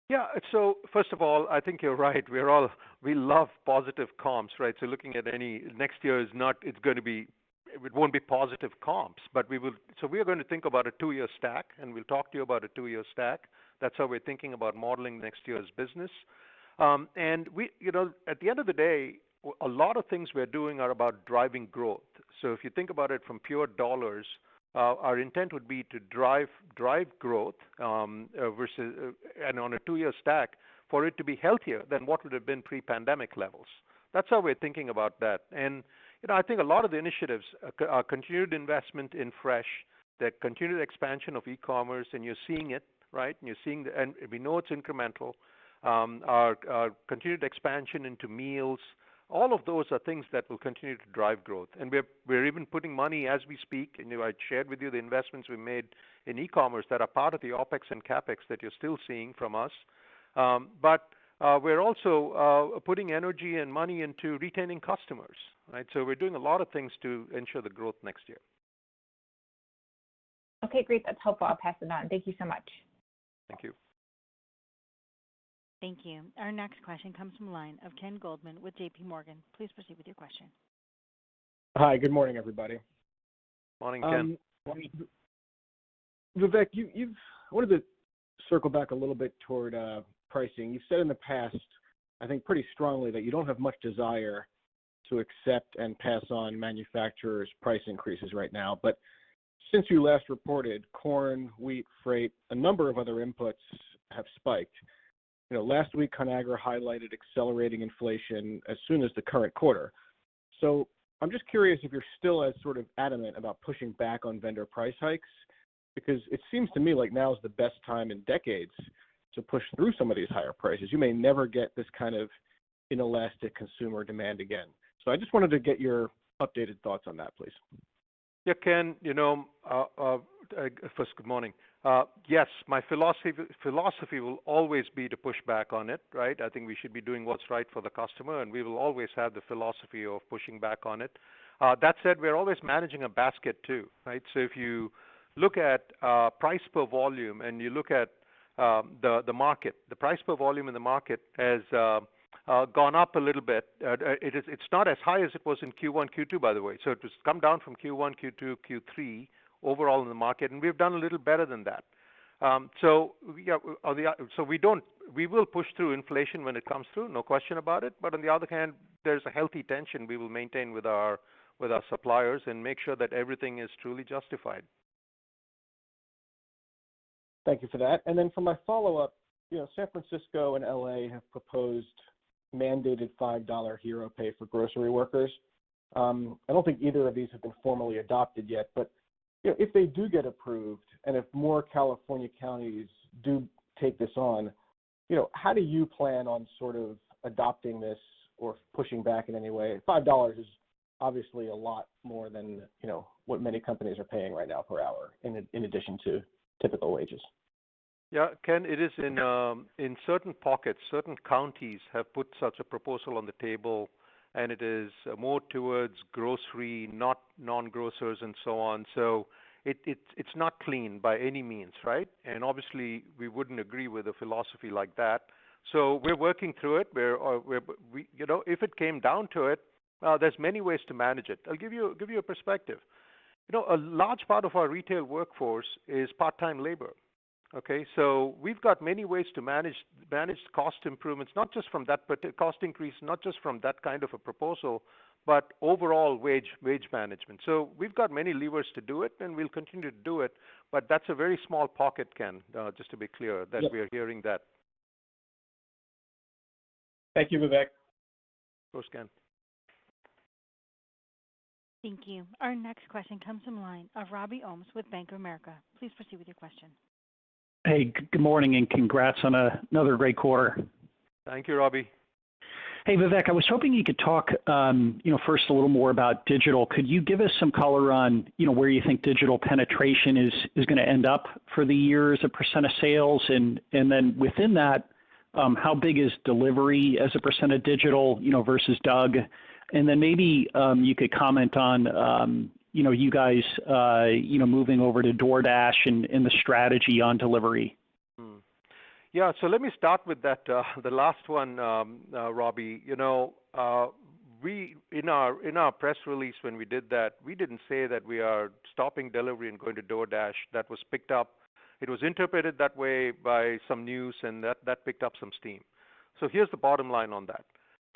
Yeah. So first of all, I think you're right. We love positive comps, right? So looking at next year it won't be positive comps, but we are going to think about a 2-year stack, and we'll talk to you about a 2-year stack. That's how we're thinking about modeling next year's business. And we, at the end of the day, a lot of things we're doing are about driving growth. So if you think about it from pure dollars, our intent would be to drive growth versus, and on a 2-year stack, for it to be healthier than what would have been pre-pandemic levels. That's how we're thinking about that. And I think a lot of the initiatives are continued investment in fresh, the continued expansion of e-commerce, and you're seeing it, right? And and we know it's incremental. Our continued expansion into meals, all of those are things that will continue to drive growth. And we're even putting money as we speak. And I shared with you the investments we made in e-commerce that are part of the OPEX and CAPEX that you're still seeing from us. But we're also putting energy and money into retaining customers, right? So we're doing a lot of things to ensure the growth next year. Okay, great. That's helpful. I'll pass it on. Thank you so much. Thank you. Thank you. Our next question comes from the line of Ken Goldman with J.P. Morgan. Please proceed with your question. Hi, good morning, everybody. Morning, Ken. Vivek, I wanted to circle back a little bit toward pricing. You've said in the past, I think pretty strongly, that you don't have much desire to accept and pass on manufacturers' price increases right now. But since you last reported, corn, wheat, freight, a number of other inputs have spiked. Last week, ConAgra highlighted accelerating inflation as soon as the current quarter. So I'm just curious if you're still as sort of adamant about pushing back on vendor price hikes, because it seems to me like now is the best time in decades to push through some of these higher prices. You may never get this kind of inelastic consumer demand again. So I just wanted to get your updated thoughts on that, please. Yeah, Ken, First, good morning. Yes, my philosophy will always be to push back on it, right? I think we should be doing what's right for the customer, and we will always have the philosophy of pushing back on it. That said, we're always managing a basket too, right? So if you look at price per volume and you look at the market, the price per volume in the market has gone up a little bit. It's not as high as it was in Q1, Q2, by the way. So it has come down from Q1, Q2, Q3 overall in the market, and we've done a little better than that. So we will push through inflation when it comes through, no question about it. But on the other hand, there's a healthy tension we will maintain with our suppliers and make sure that everything is truly justified. Thank you for that. And then for my follow-up, San Francisco and LA have proposed mandated $5 hero pay for grocery workers. I don't think either of these have been formally adopted yet, but if they do get approved and if more California counties do take this on, how do you plan on sort of adopting this or pushing back in any way? $5 is obviously a lot more than what many companies are paying right now per hour in addition to typical wages. Yeah, Ken, it is in certain pockets, certain counties have put such a proposal on the table, and it is more towards grocery, not non-grocers and so on. So it's not clean by any means, right? And obviously, we wouldn't agree with a philosophy like that. So we're working through it. If it came down to it, there's many ways to manage it. I'll give you a perspective. A large part of our retail workforce is part-time labor. Okay, so we've got many ways to manage cost improvements, not just from that cost increase, not just from that kind of a proposal, but overall wage management. So we've got many levers to do it, and we'll continue to do it. But that's a very small pocket, Ken. Just to be clear, that we are hearing that. Thank you, Vivek. Of course, Ken. Thank you. Our next question comes from the line of Robbie Ohmes with Bank of America. Please proceed with your question. Hey, good morning and congrats on another great quarter. Thank you, Robbie. Hey, Vivek, I was hoping you could talk, first a little more about digital. Could you give us some color on, where you think digital penetration is going to end up for the year as a % of sales? And then within that, how big is delivery as a % of digital, versus Doug? And then maybe you could comment on, you guys, moving over to DoorDash and the strategy on delivery. Yeah, so let me start with that, the last one, Robbie. We in our press release when we did that, we didn't say that we are stopping delivery and going to DoorDash. That was picked up. It was interpreted that way by some news, and that picked up some steam. So here's the bottom line on that.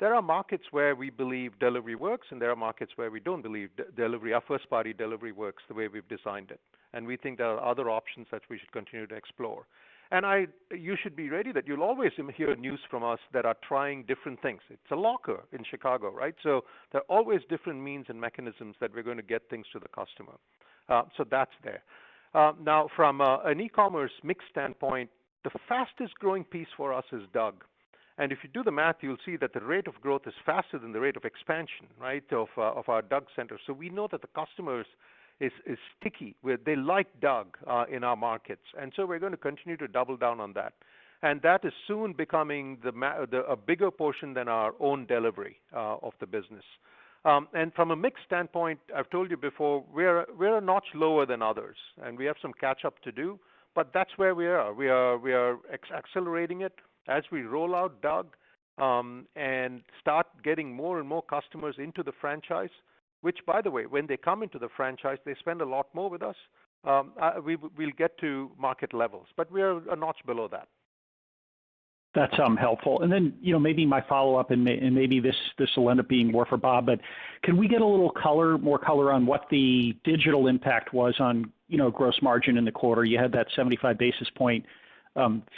There are markets where we believe delivery works, and there are markets where we don't believe delivery, our first-party delivery works the way we've designed it. And we think there are other options that we should continue to explore. And you should be ready that you'll always hear news from us that are trying different things. It's a locker in Chicago, right? So there are always different means and mechanisms that we're going to get things to the customer. So that's there. Now, from an e-commerce mix standpoint, the fastest growing piece for us is Doug. And if you do the math, you'll see that the rate of growth is faster than the rate of expansion, right, of our Doug center. So we know that the customers is sticky. They like Doug in our markets. And so we're going to continue to double down on that. And that is soon becoming a bigger portion than our own delivery of the business. And from a mix standpoint, I've told you before, we're a notch lower than others, and we have some catch up to do. But that's where we are. We are accelerating it as we roll out Doug and start getting more and more customers into the franchise. Which, by the way, when they come into the franchise, they spend a lot more with us. We'll get to market levels, but we are a notch below that. That's helpful. And then, maybe my follow-up, and maybe this will end up being more for Bob, but can we get a little more color on what the digital impact was on, gross margin in the quarter? You had that 75 basis point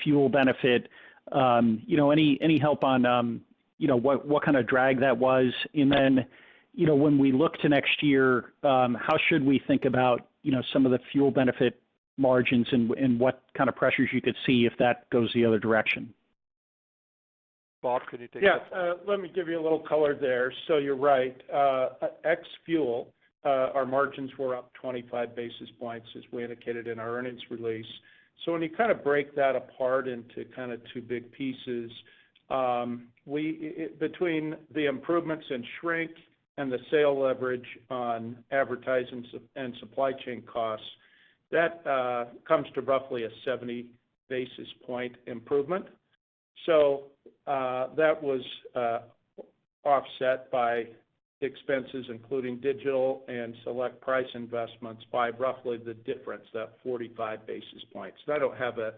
fuel benefit. Any help on, what kind of drag that was? And then, when we look to next year, how should we think about, some of the fuel benefit margins and what kind of pressures you could see if that goes the other direction? Bob, can you take that? Let me give you a little color there. So you're right. Ex-fuel, our margins were up 25 basis points, as we indicated in our earnings release. So when you kind of break that apart into kind of two big pieces, between the improvements in shrink and the sale leverage on advertising and supply chain costs, that comes to roughly a 70 basis point improvement. So that was offset by expenses, including digital and select price investments, by roughly the difference, that 45 basis points. So I don't have a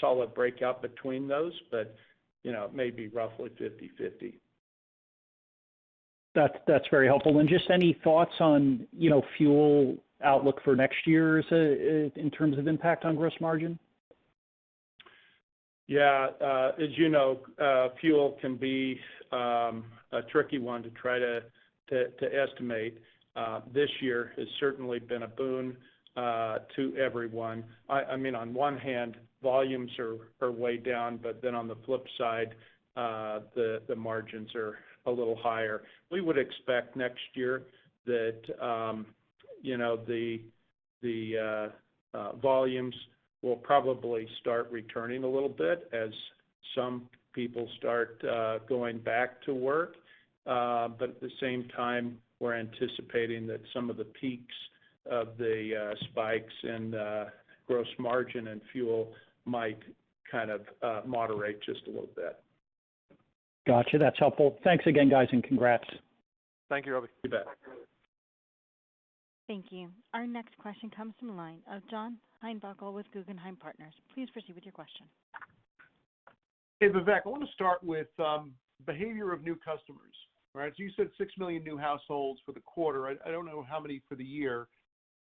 solid breakout between those, but maybe roughly 50-50. That's very helpful. And just any thoughts on fuel outlook for next year in terms of impact on gross margin? Yeah, as you know, fuel can be a tricky one to try to estimate. This year has certainly been a boon to everyone. I mean, on one hand, volumes are way down, but then on the flip side, the margins are a little higher. We would expect next year that the volumes will probably start returning a little bit as some people start going back to work. But at the same time, we're anticipating that some of the peaks of the spikes in gross margin and fuel might kind of moderate just a little bit. Gotcha. That's helpful. Thanks again, guys, and congrats. Thank you, Robbie. You bet. Thank you. Our next question comes from the line of John Heinbockel with Guggenheim Partners. Please proceed with your question. Hey, Vivek, I want to start with behavior of new customers. Right? So you said 6 million new households for the quarter. I don't know how many for the year,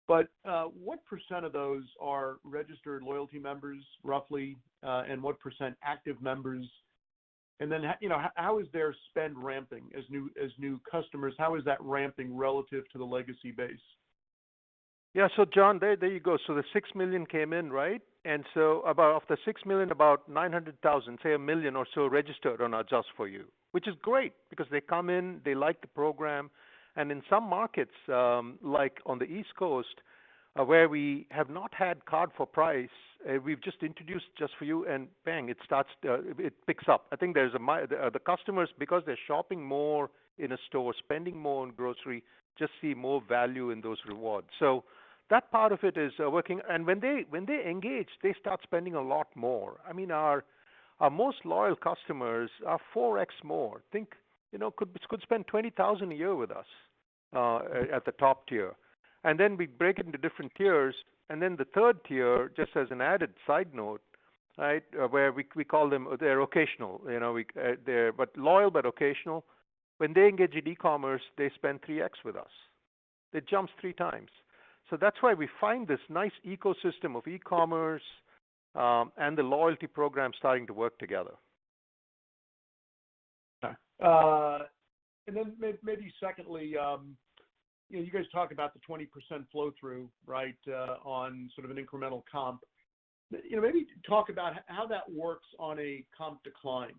but what % of those are registered loyalty members, roughly, and what % active members? And then, how is their spend ramping as new customers? How is that ramping relative to the legacy base? Yeah, so John, there you go. So the 6 million came in, right? And so of the 6 million, about 900,000, say 1 million or so registered on our Just For You, which is great because they come in, they like the program. And in some markets, like on the East Coast, where we have not had card for price, we've just introduced Just For You, and bang, it picks up. I think the customers, because they're shopping more in a store, spending more on grocery, just see more value in those rewards. So that part of it is working. And when they engage, they start spending a lot more. I mean, our most loyal customers are 4x more. Think, could spend $20,000 a year with us at the top tier. And then we break it into different tiers. And then the third tier, just as an added side note, right, where we call them, they're occasional, they're but loyal but occasional. When they engage in e-commerce, they spend 3x with us. It jumps 3 times. So that's why we find this nice ecosystem of e-commerce and the loyalty program starting to work together. And then maybe secondly, you guys talk about the 20% flow through, right, on sort of an incremental comp. Maybe talk about how that works on a comp decline,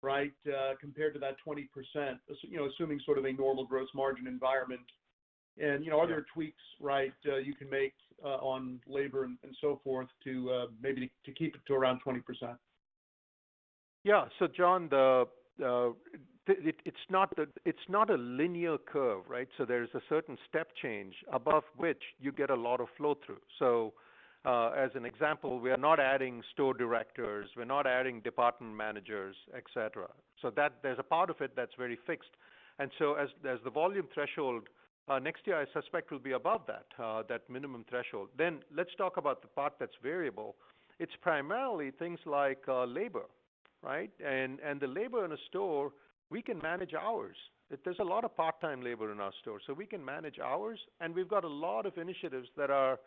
right, compared to that 20%, assuming sort of a normal gross margin environment. And, are there tweaks, right, you can make on labor and so forth to maybe to keep it to around 20%? Yeah. So, John, it's not a linear curve, right? So there's a certain step change above which you get a lot of flow through. So, as an example, we are not adding store directors, we're not adding department managers, etc. So that there's a part of it that's very fixed. And so as the volume threshold next year, I suspect will be above that minimum threshold. Then let's talk about the part that's variable. It's primarily things like labor, right? And the labor in a store, we can manage hours. There's a lot of part-time labor in our store, so we can manage hours, and we've got a lot of initiatives that are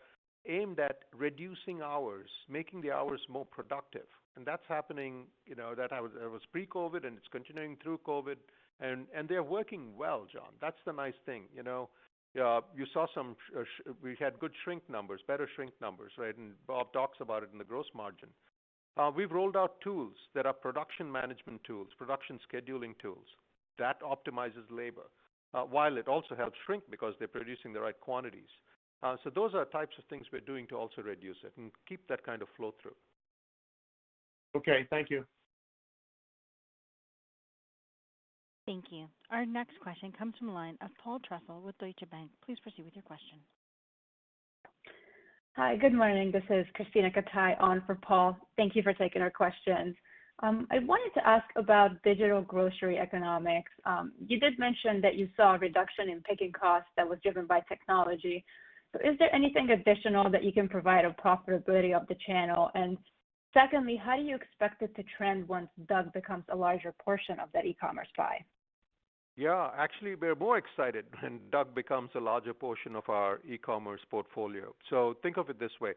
aimed at reducing hours, making the hours more productive. And that's happening, that was pre-COVID, and it's continuing through COVID, and they're working well, John. That's the nice thing, You saw we had good shrink numbers, better shrink numbers, right? And Bob talks about it in the gross margin. We've rolled out tools that are production management tools, production scheduling tools. That optimizes labor. while it also helps shrink because they're producing the right quantities. So those are types of things we're doing to also reduce it and keep that kind of flow through. Okay, thank you. Thank you. Our next question comes from the line of Paul Trussell with Deutsche Bank. Please proceed with your question. Hi, good morning. This is Christina Katai on for Paul. Thank you for taking our questions. I wanted to ask about digital grocery economics. You did mention that you saw a reduction in picking costs that was driven by technology. So is there anything additional that you can provide of profitability of the channel? And secondly, how do you expect it to trend once DUG becomes a larger portion of that e-commerce pie? Yeah, actually, we're more excited when DUG becomes a larger portion of our e-commerce portfolio. So think of it this way.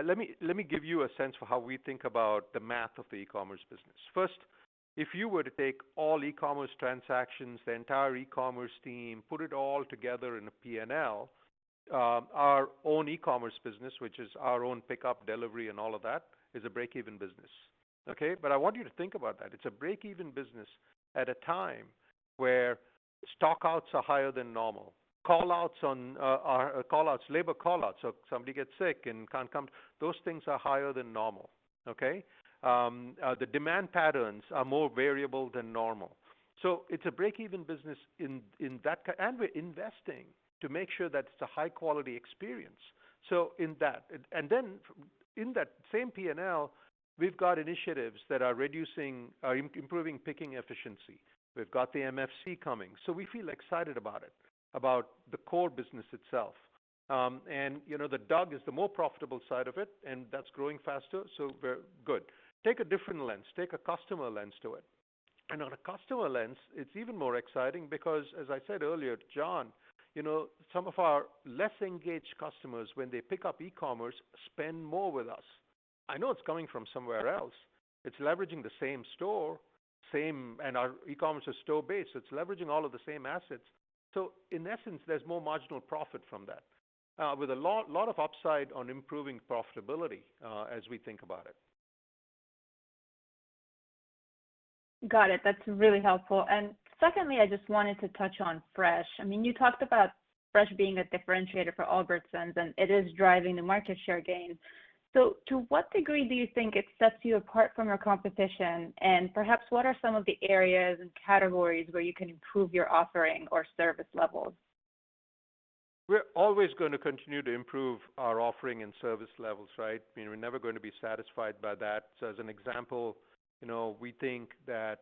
Let me give you a sense for how we think about the math of the e-commerce business. First, if you were to take all e-commerce transactions, the entire e-commerce team, put it all together in a P&L, our own e-commerce business, which is our own pickup, delivery, and all of that, is a break-even business. Okay, but I want you to think about that. It's a break-even business at a time where stockouts are higher than normal. Call-outs labor call-outs, so somebody gets sick and can't come, those things are higher than normal, okay? The demand patterns are more variable than normal. So it's a break-even business in that, and we're investing to make sure that it's a high-quality experience. So in that, and then in that same P&L, we've got initiatives that are improving picking efficiency. We've got the MFC coming. So we feel excited about it, about the core business itself. And, the DUG is the more profitable side of it, and that's growing faster, so we're good. Take a different lens. Take a customer lens to it. And on a customer lens, it's even more exciting because, as I said earlier to John, some of our less engaged customers, when they pick up e-commerce, spend more with us. I know it's coming from somewhere else. It's leveraging the same store, and our e-commerce is store-based, so it's leveraging all of the same assets. So in essence, there's more marginal profit from that, with a lot of upside on improving profitability as we think about it. Got it. That's really helpful. And secondly, I just wanted to touch on fresh. I mean, you talked about fresh being a differentiator for Albertsons, and it is driving the market share gain. So to what degree do you think it sets you apart from your competition? And perhaps what are some of the areas and categories where you can improve your offering or service levels? We're always going to continue to improve our offering and service levels, right? I mean, we're never going to be satisfied by that. So as an example, we think that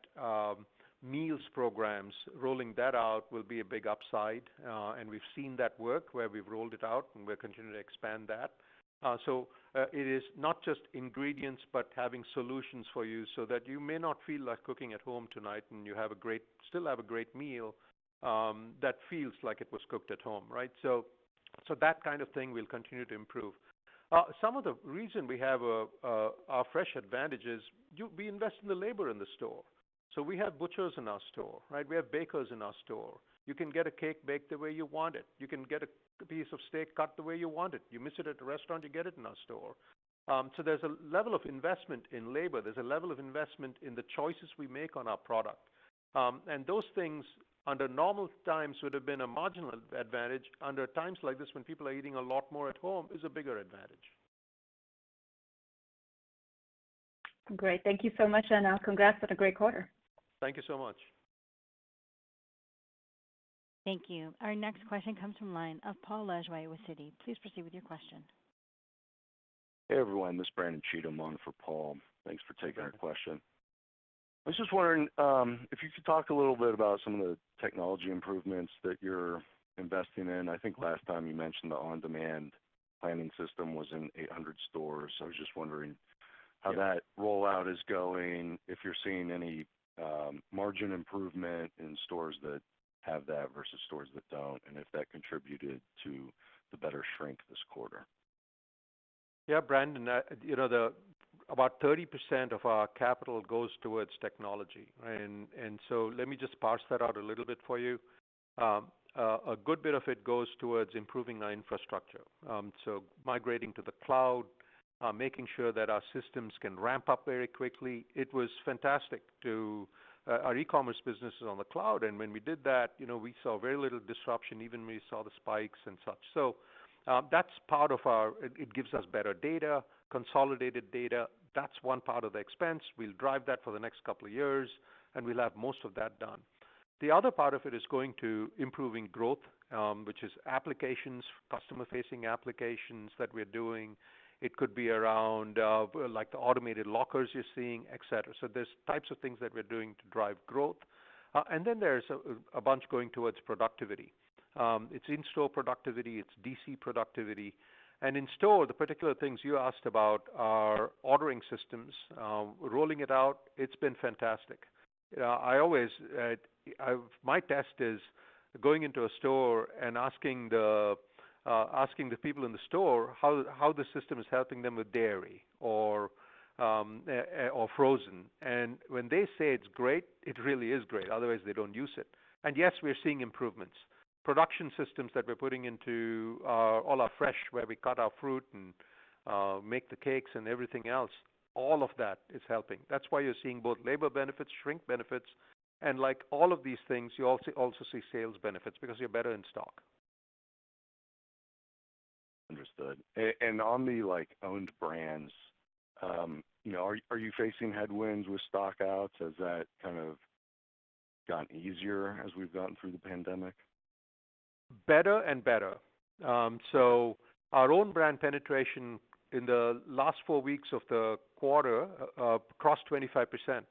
meals programs, rolling that out will be a big upside. And we've seen that work where we've rolled it out, and we're continuing to expand that. So it is not just ingredients, but having solutions for you so that you may not feel like cooking at home tonight, and you still have a great meal that feels like it was cooked at home, right? So that kind of thing will continue to improve. Some of the reason we have our fresh advantage is we invest in the labor in the store. So we have butchers in our store, right? We have bakers in our store. You can get a cake baked the way you want it. You can get a piece of steak cut the way you want it. You miss it at a restaurant, you get it in our store. So there's a level of investment in labor. There's a level of investment in the choices we make on our product. And those things under normal times would have been a marginal advantage. Under times like this when people are eating a lot more at home is a bigger advantage. Great. Thank you so much, and congrats on a great quarter. Thank you so much. Thank you. Our next question comes from line of Paul Lejuez with Citi. Please proceed with your question. Hey, everyone. This is Brandon Cheatham on for Paul. Thanks for taking our question. I was just wondering if you could talk a little bit about some of the technology improvements that you're investing in. I think last time you mentioned the on-demand planning system was in 800 stores. I was just wondering how that rollout is going, if you're seeing any margin improvement in stores that have that versus stores that don't, and if that contributed to the better shrink this quarter. Yeah, Brandon, about 30% of our capital goes towards technology, right? And so let me just parse that out a little bit for you. A good bit of it goes towards improving our infrastructure. So migrating to the cloud, making sure that our systems can ramp up very quickly. It was fantastic to our e-commerce business is on the cloud, and when we did that, we saw very little disruption, even when we saw the spikes and such. So that's part of it gives us better data, consolidated data. That's one part of the expense. We'll drive that for the next couple of years, and we'll have most of that done. The other part of it is going to improving growth, which is applications, customer-facing applications that we're doing. It could be around like the automated lockers you're seeing, et cetera. So there's types of things that we're doing to drive growth. And then there's a bunch going towards productivity. It's in-store productivity, it's DC productivity. And in store, the particular things you asked about are ordering systems. Rolling it out, it's been fantastic. My test is going into a store and asking the people in the store how the system is helping them with dairy or frozen. And when they say it's great, it really is great. Otherwise, they don't use it. And yes, we're seeing improvements. Production systems that we're putting into all our fresh, where we cut our fruit and make the cakes and everything else, all of that is helping. That's why you're seeing both labor benefits, shrink benefits, and like all of these things, you also see sales benefits because you're better in stock. Understood. And on the owned brands, are you facing headwinds with stock outs? Has that kind of gotten easier as we've gotten through the pandemic? Better and better. So our own brand penetration in the last 4 weeks of the quarter crossed 25%.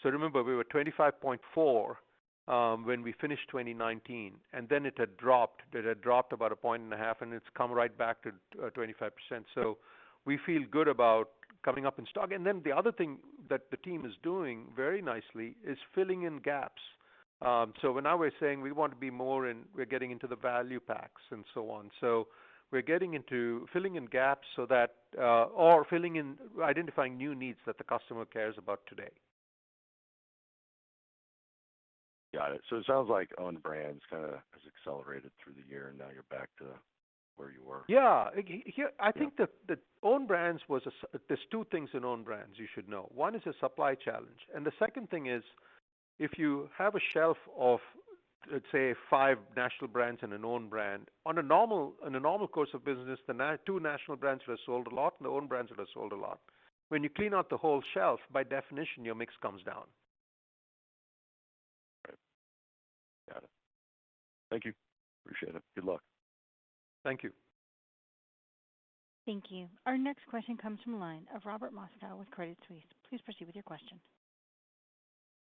So remember, we were 25.4 when we finished 2019, and then it had dropped. It had dropped about 1.5 points, and it's come right back to 25%. So we feel good about coming up in stock. And then the other thing that the team is doing very nicely is filling in gaps. So when now we're saying we want to be more we're getting into the value packs and so on. So we're getting into filling in gaps so that, or identifying new needs that the customer cares about today. Got it. So it sounds like owned brands kind of has accelerated through the year, and now you're back to where you were. Yeah. I think the own brands there's two things in own brands you should know. One is a supply challenge. And the second thing is, if you have a shelf of, let's say, 5 national brands and an own brand, in a normal course of business, the 2 national brands would have sold a lot and the own brands would have sold a lot. When you clean out the whole shelf, by definition, your mix comes down. Right. Got it. Thank you. Appreciate it. Good luck. Thank you. Thank you. Our next question comes from the line of Robert Moskow with Credit Suisse. Please proceed with your question.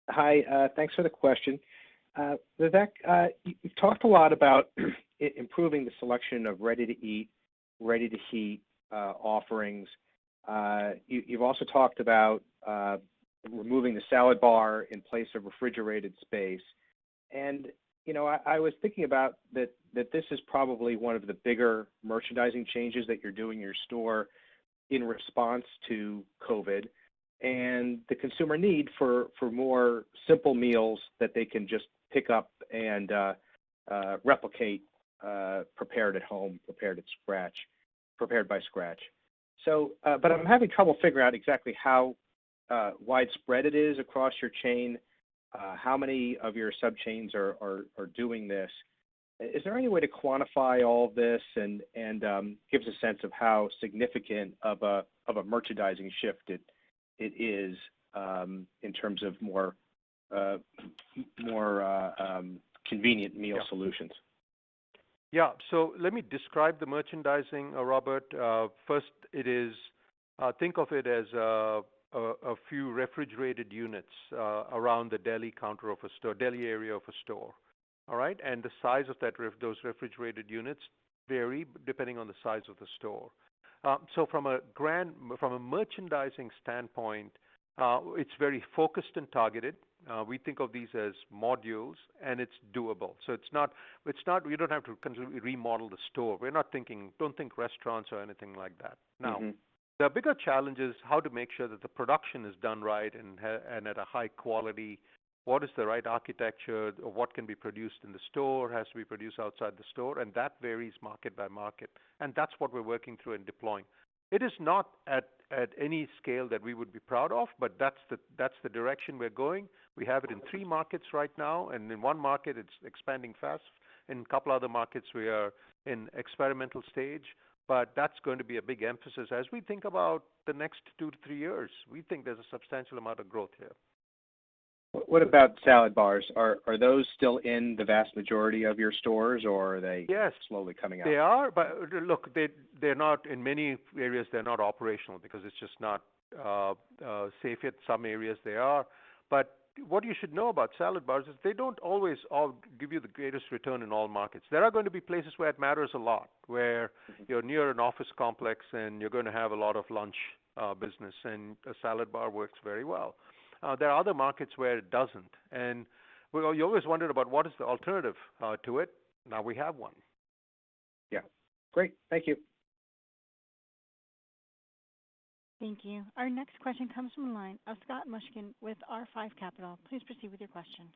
Hi, thanks for the question. Vivek, you've talked a lot about improving the selection of ready-to-eat, ready-to-heat offerings. You've also talked about removing the salad bar in place of refrigerated space. And, I was thinking about that this is probably one of the bigger merchandising changes that you're doing in your store in response to COVID and the consumer need for more simple meals that they can just pick up and replicate prepared at home, prepared by scratch. So, but I'm having trouble figuring out exactly how widespread it is across your chain, how many of your sub-chains are doing this. Is there any way to quantify all of this and give us a sense of how significant of a merchandising shift it is in terms of more convenient meal solutions? Yeah, so let me describe the merchandising, Robert. First, it is think of it as a few refrigerated units around the deli counter of a store, deli area of a store. All right, and the size of those refrigerated units vary depending on the size of the store. So from a merchandising standpoint, it's very focused and targeted. We think of these as modules, and it's doable. So it's not. We don't have to completely remodel the store. Don't think restaurants or anything like that. Now, the bigger challenge is how to make sure that the production is done right and at a high quality. What is the right architecture, or what can be produced in the store has to be produced outside the store, and that varies market by market. And that's what we're working through and deploying. It is not at any scale that we would be proud of, but that's the direction we're going. We have it in 3 markets right now, and in 1 market it's expanding fast. In a couple other markets we are in experimental stage, but that's going to be a big emphasis as we think about the next 2 to 3 years. We think there's a substantial amount of growth here. What about salad bars? Are those still in the vast majority of your stores, or are they slowly coming out? They are, but look, they're not in many areas. They're not operational because it's just not safe yet. Some areas they are, but what you should know about salad bars is they don't always all give you the greatest return in all markets. There are going to be places where it matters a lot, where you're near an office complex and you're going to have a lot of lunch business, and a salad bar works very well. There are other markets where it doesn't, and you always wondered about what is the alternative to it. Now we have one. Yeah, great. Thank you. Thank you. Our next question comes from the line of Scott Mushkin with R5 Capital. Please proceed with your question.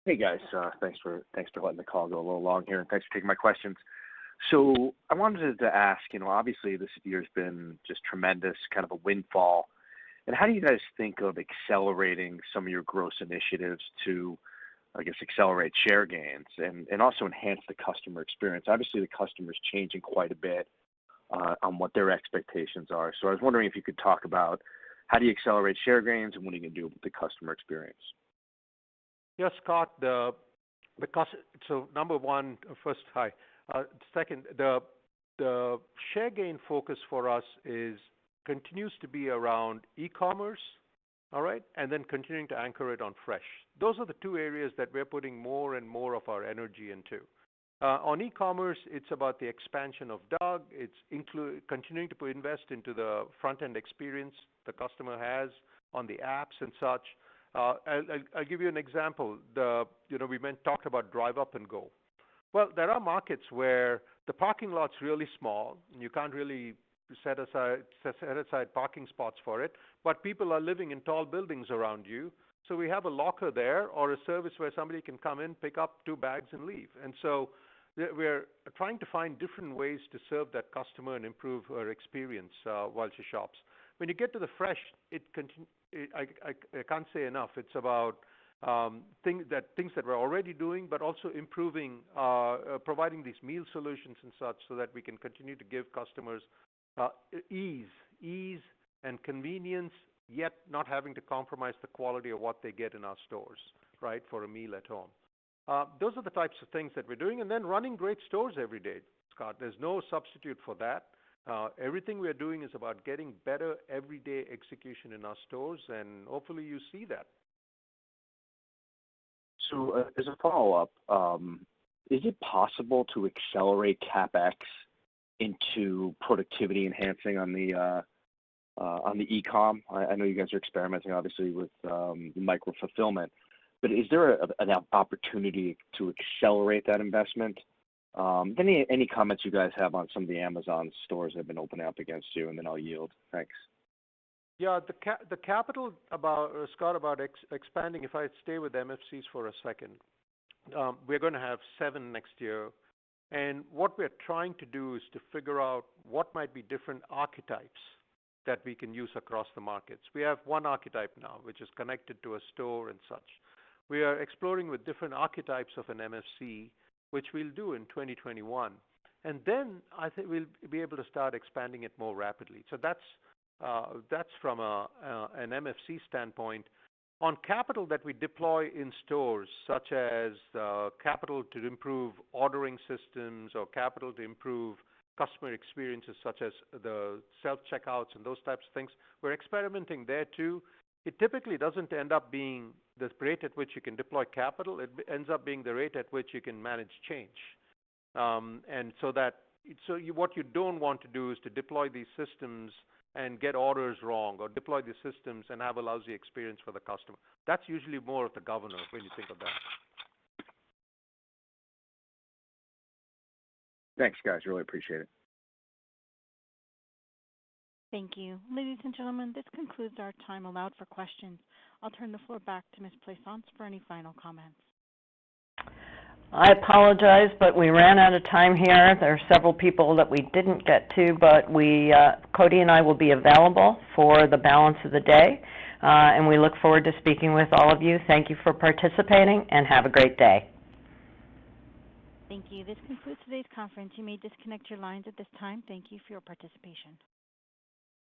Hey guys, thanks for letting the call go a little long here, and thanks for taking my questions. So I wanted to ask, obviously this year's been just tremendous, kind of a windfall. And how do you guys think of accelerating some of your growth initiatives to, I guess, accelerate share gains and also enhance the customer experience? Obviously, the customer's changing quite a bit on what their expectations are. So I was wondering if you could talk about how do you accelerate share gains and what are you going to do with the customer experience? Yes, Scott. So number one, first, hi. Second, the share gain focus for us continues to be around e-commerce, all right, and then continuing to anchor it on fresh. Those are the 2 areas that we're putting more and more of our energy into. On e-commerce, it's about the expansion of DUG. It's continuing to invest into the front-end experience the customer has on the apps and such. I'll give you an example. We talked about drive up and go. Well, there are markets where the parking lot's really small and you can't really set aside parking spots for it, but people are living in tall buildings around you. So we have a locker there or a service where somebody can come in, pick up 2 bags and leave. And so we're trying to find different ways to serve that customer and improve her experience while she shops. When you get to the fresh, I can't say enough. It's about things that we're already doing, but also improving, providing these meal solutions and such so that we can continue to give customers ease and convenience, yet not having to compromise the quality of what they get in our stores, right, for a meal at home. Those are the types of things that we're doing, and then running great stores every day, Scott. There's no substitute for that. Everything we're doing is about getting better everyday execution in our stores, and hopefully you see that. So as a follow-up, is it possible to accelerate CapEx into productivity enhancing on the e-com? I know you guys are experimenting, obviously, with micro fulfillment, but is there an opportunity to accelerate that investment? Any comments you guys have on some of the Amazon stores that have been opening up against you, and then I'll yield. Thanks. Yeah, the capital Scott, about expanding. If I stay with MFCs for a second, we're going to have 7 next year. And what we're trying to do is to figure out what might be different archetypes that we can use across the markets. We have 1 archetype now, which is connected to a store and such. We are exploring with different archetypes of an MFC, which we'll do in 2021. And then I think we'll be able to start expanding it more rapidly. So that's from an MFC standpoint. On capital that we deploy in stores, such as capital to improve ordering systems or capital to improve customer experiences such as the self-checkouts and those types of things, we're experimenting there too. It typically doesn't end up being the rate at which you can deploy capital. It ends up being the rate at which you can manage change. What you don't want to do is to deploy these systems and get orders wrong, or deploy the systems and have a lousy experience for the customer. That's usually more of the governor when you think of that. Thanks, guys. Really appreciate it. Thank you. Ladies and gentlemen, this concludes our time allowed for questions. I'll turn the floor back to Ms. Plaisance for any final comments. I apologize, but we ran out of time here. There are several people that we didn't get to, but Cody and I will be available for the balance of the day, and we look forward to speaking with all of you. Thank you for participating, and have a great day. Thank you. This concludes today's conference. You may disconnect your lines at this time. Thank you for your participation.